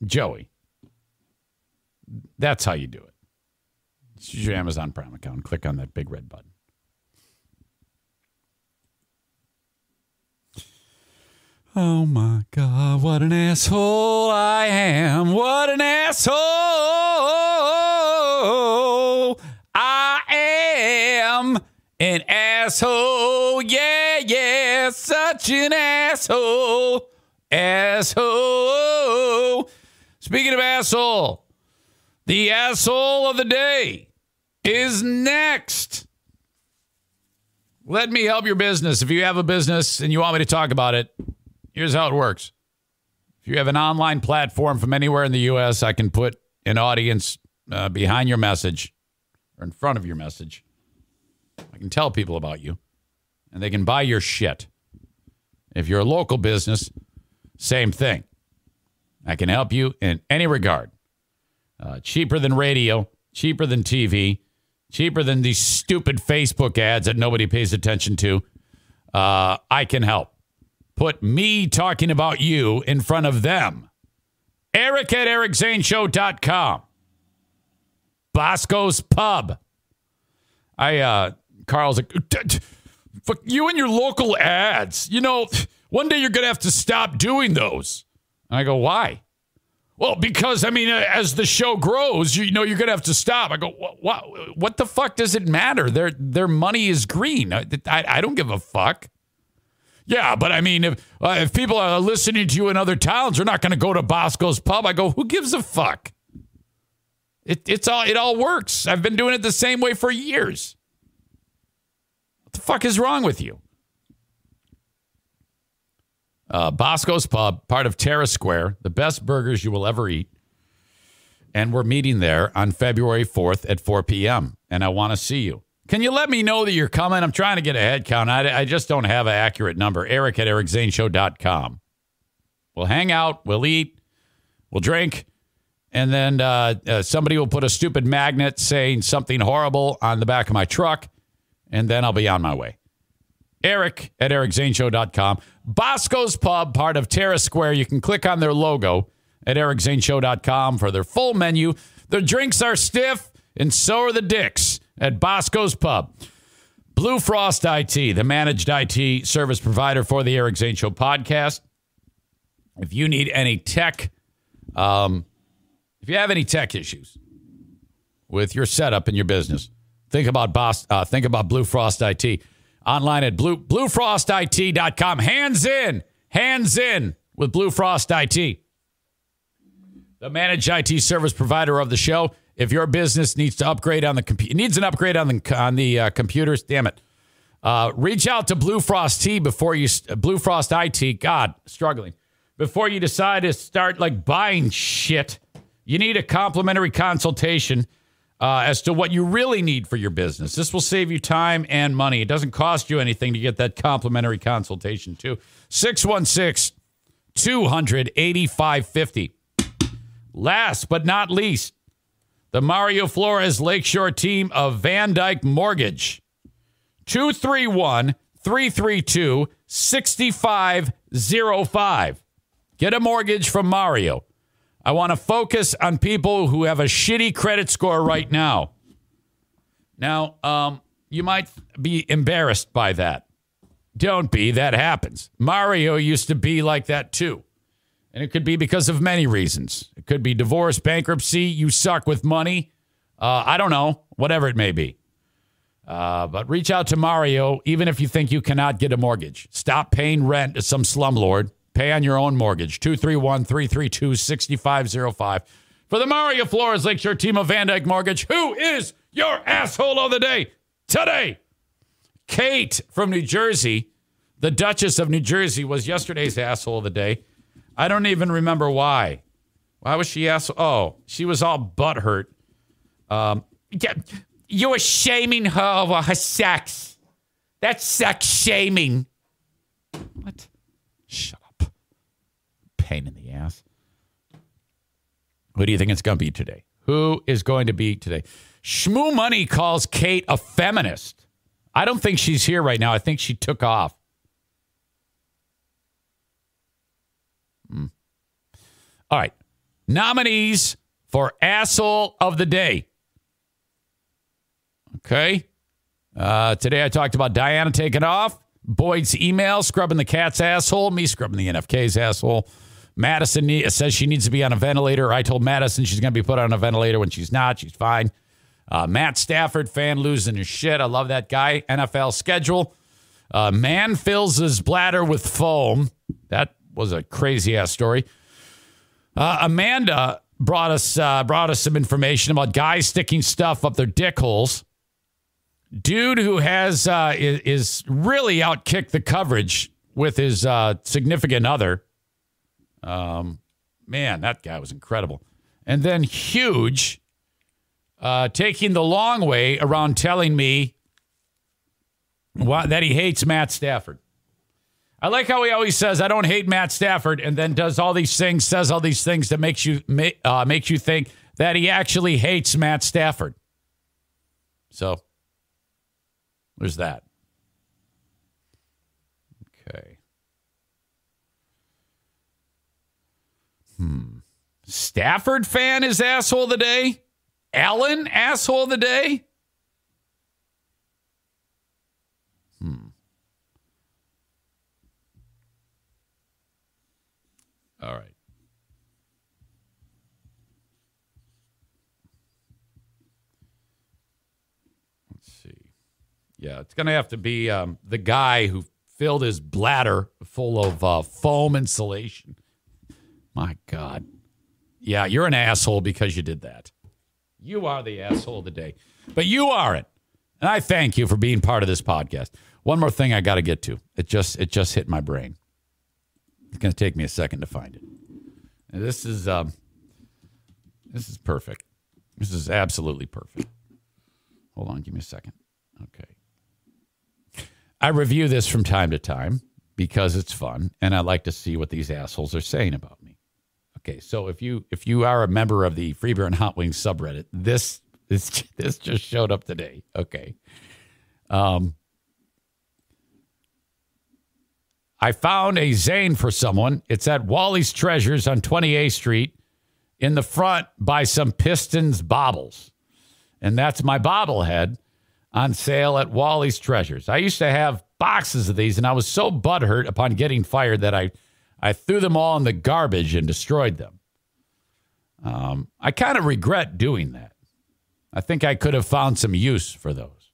Joey. That's how you do it. Use your Amazon Prime account. Click on that big red button. Oh my God, what an asshole I am. What an asshole I am. An asshole, yeah, such an asshole. Asshole. Speaking of asshole. The asshole of the day is next. Let me help your business. If you have a business and you want me to talk about it, here's how it works. If you have an online platform from anywhere in the U.S., I can put an audience behind your message or in front of your message. I can tell people about you, and they can buy your shit. If you're a local business, same thing. I can help you in any regard. Cheaper than radio, cheaper than TV, cheaper than these stupid Facebook ads that nobody pays attention to. I can help. Put me talking about you in front of them. Eric at ericzaneshow.com. Bosco's Pub. Carl's like, fuck you and your local ads. You know, one day you're going to have to stop doing those. And I go, why? Well, because, I mean, as the show grows, you're going to have to stop. I go, what the fuck does it matter? Their money is green. I don't give a fuck. Yeah, but I mean, if people are listening to you in other towns, they're not going to go to Bosco's Pub. I go, who gives a fuck? It all works. I've been doing it the same way for years. What the fuck is wrong with you? Bosco's Pub, part of Terrace Square, the best burgers you will ever eat. And we're meeting there on February 4th at 4 p.m. And I want to see you. Can you let me know that you're coming? I'm trying to get a head count. I just don't have an accurate number. Eric at ericzaneshow.com. We'll hang out. We'll eat. We'll drink. And then somebody will put a stupid magnet saying something horrible on the back of my truck. And then I'll be on my way. Eric at ericzaneshow.com. Bosco's Pub, part of Terrace Square. You can click on their logo at ericzaneshow.com for their full menu. Their drinks are stiff, and so are the dicks at Bosco's Pub. Blue Frost IT, the managed IT service provider for the Eric Zane Show podcast. If you need any tech, if you have any tech issues with your setup in your business, think about Blue Frost IT. Online at bluefrostit.com. Hands in with Blue Frost IT. The managed IT service provider of the show. If your business needs to upgrade on the computers, damn it. Reach out to Blue Frost Blue Frost IT. God, struggling. Before you decide to start buying shit, you need a complimentary consultation as to what you really need for your business. This will save you time and money. It doesn't cost you anything to get that complimentary consultation too. 616-200-8550. Last but not least, the Mario Flores Lakeshore team of Van Dyke Mortgage. 231-332-6505. Get a mortgage from Mario. I want to focus on people who have a shitty credit score right now. Now, you might be embarrassed by that. Don't be. That happens. Mario used to be like that too. And it could be because of many reasons. It could be divorce, bankruptcy, you suck with money. I don't know. Whatever it may be. But reach out to Mario, even if you think you cannot get a mortgage. Stop paying rent to some slumlord. Pay on your own mortgage. 231-332-6505. For the Mario Flores Lakeshore team of Van Dyke Mortgage, who is your asshole of the day today? Kate from New Jersey, the Duchess of New Jersey, was yesterday's asshole of the day. I don't even remember why. Why was she asshole? Oh, she was all butthurt. You were shaming her over her sex. That's sex shaming. What? Shut up. Pain in the ass. Who do you think it's going to be today? Who is going to be today? Shmoo Money calls Kate a feminist. I don't think she's here right now. I think she took off. All right. Nominees for asshole of the day. Okay. Today I talked about Diana taking off. Boyd's email, scrubbing the cat's asshole. Me scrubbing the NFK's asshole. Madison says she needs to be on a ventilator. I told Madison she's going to be put on a ventilator when she's not. She's fine. Matt Stafford, fan losing his shit. I love that guy. NFL schedule. Man fills his bladder with foam. That was a crazy-ass story. Amanda brought us some information about guys sticking stuff up their dick holes. Dude who has is really outkicked the coverage with his significant other. Man, that guy was incredible. And then Huge taking the long way around telling me that he hates Matt Stafford. I like how he always says, I don't hate Matt Stafford, and then does all these things, says all these things that makes you think that he actually hates Matt Stafford. So there's that. Okay. Stafford fan is asshole of the day? Allen asshole of the day? All right. Yeah, it's going to have to be the guy who filled his bladder full of foam insulation. My God. Yeah, you're an asshole because you did that. You are the asshole of the day. But you aren't. And I thank you for being part of this podcast. One more thing I got to get to. It just hit my brain. It's going to take me a second to find it. And this is perfect. This is absolutely perfect. Hold on, give me a second. Okay. I review this from time to time because it's fun, and I like to see what these assholes are saying about me. Okay, so if you are a member of the Free Beer and Hot Wings subreddit, this just showed up today. Okay. I found a Zane for someone. It's at Wally's Treasures on 28th Street. In the front by some Pistons baubles. And that's my bobblehead on sale at Wally's Treasures. I used to have boxes of these, and I was so butthurt upon getting fired that I threw them all in the garbage and destroyed them. I kind of regret doing that. I think I could have found some use for those.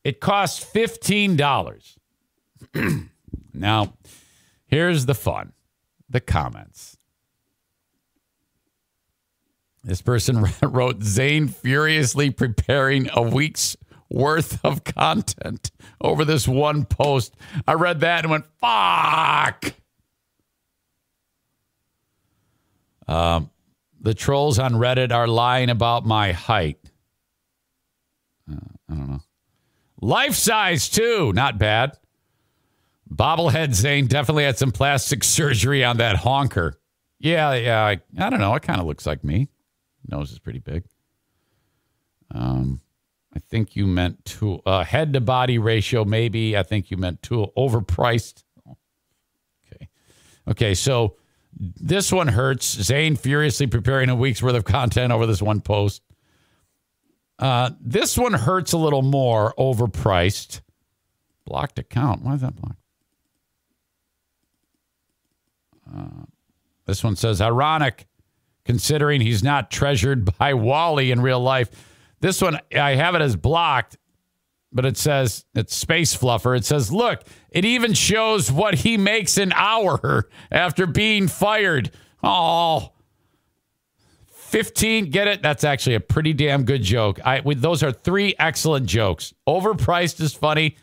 It cost $15. Now, here's the fun. The comments. This person wrote, Zane furiously preparing a week's worth of content over this one post. I read that and went, fuck. The trolls on Reddit are lying about my height. I don't know. Life size, too. Not bad. Bobblehead Zane definitely had some plastic surgery on that honker. Yeah. I don't know. It kind of looks like me. Nose is pretty big. I think you meant head to body ratio. Maybe I think you meant overpriced. Okay. So this one hurts. Zane furiously preparing a week's worth of content over this one post. This one hurts a little more. Overpriced. Blocked account. Why is that blocked? This one says ironic. Considering he's not treasured by Wally in real life. This one, I have it as blocked, but it says, it's Space Fluffer. It says, look, it even shows what he makes an hour after being fired. Oh, 15, get it? That's actually a pretty damn good joke. Those are three excellent jokes. Overpriced is funny.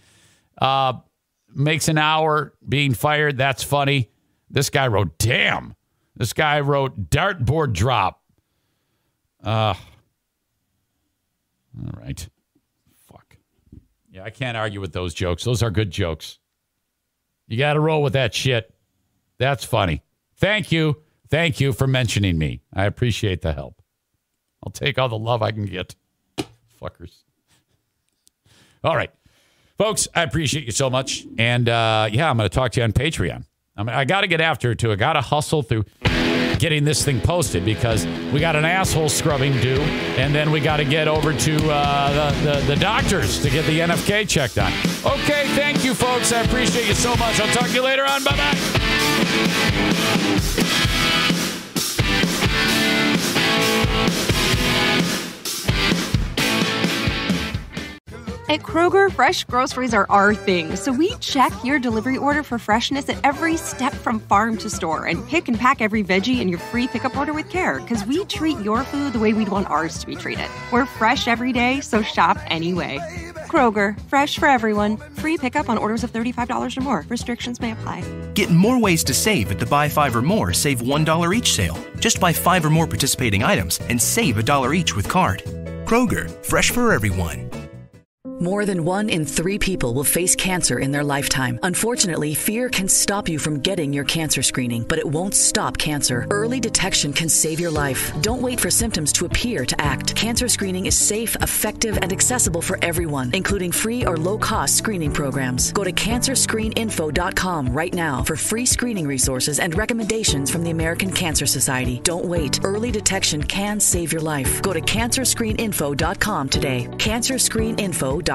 Makes an hour being fired. That's funny. This guy wrote, damn. This guy wrote dartboard drop. All right. Fuck. Yeah, I can't argue with those jokes. Those are good jokes. You got to roll with that shit. That's funny. Thank you. Thank you for mentioning me. I appreciate the help. I'll take all the love I can get. Fuckers. All right. Folks, I appreciate you so much. And, I'm going to talk to you on Patreon. I got to get after it, too. I got to hustle through getting this thing posted because we got an asshole scrubbing due, and then we got to get over to the doctors to get the NFK checked on. Okay, thank you, folks. I appreciate you so much. I'll talk to you later on. Bye-bye. At Kroger, fresh groceries are our thing, so we check your delivery order for freshness at every step from farm to store and pick and pack every veggie in your free pickup order with care because we treat your food the way we'd want ours to be treated. We're fresh every day, so shop anyway. Kroger, fresh for everyone. Free pickup on orders of $35 or more. Restrictions may apply. Get more ways to save at the Buy 5 or More Save $1 each sale. Just buy 5 or more participating items and save $1 each with card. Kroger, fresh for everyone. More than 1 in 3 people will face cancer in their lifetime. Unfortunately, fear can stop you from getting your cancer screening, but it won't stop cancer. Early detection can save your life. Don't wait for symptoms to appear to act. Cancer screening is safe, effective, and accessible for everyone, including free or low-cost screening programs. Go to cancerscreeninfo.com right now for free screening resources and recommendations from the American Cancer Society. Don't wait. Early detection can save your life. Go to cancerscreeninfo.com today. cancerscreeninfo.com.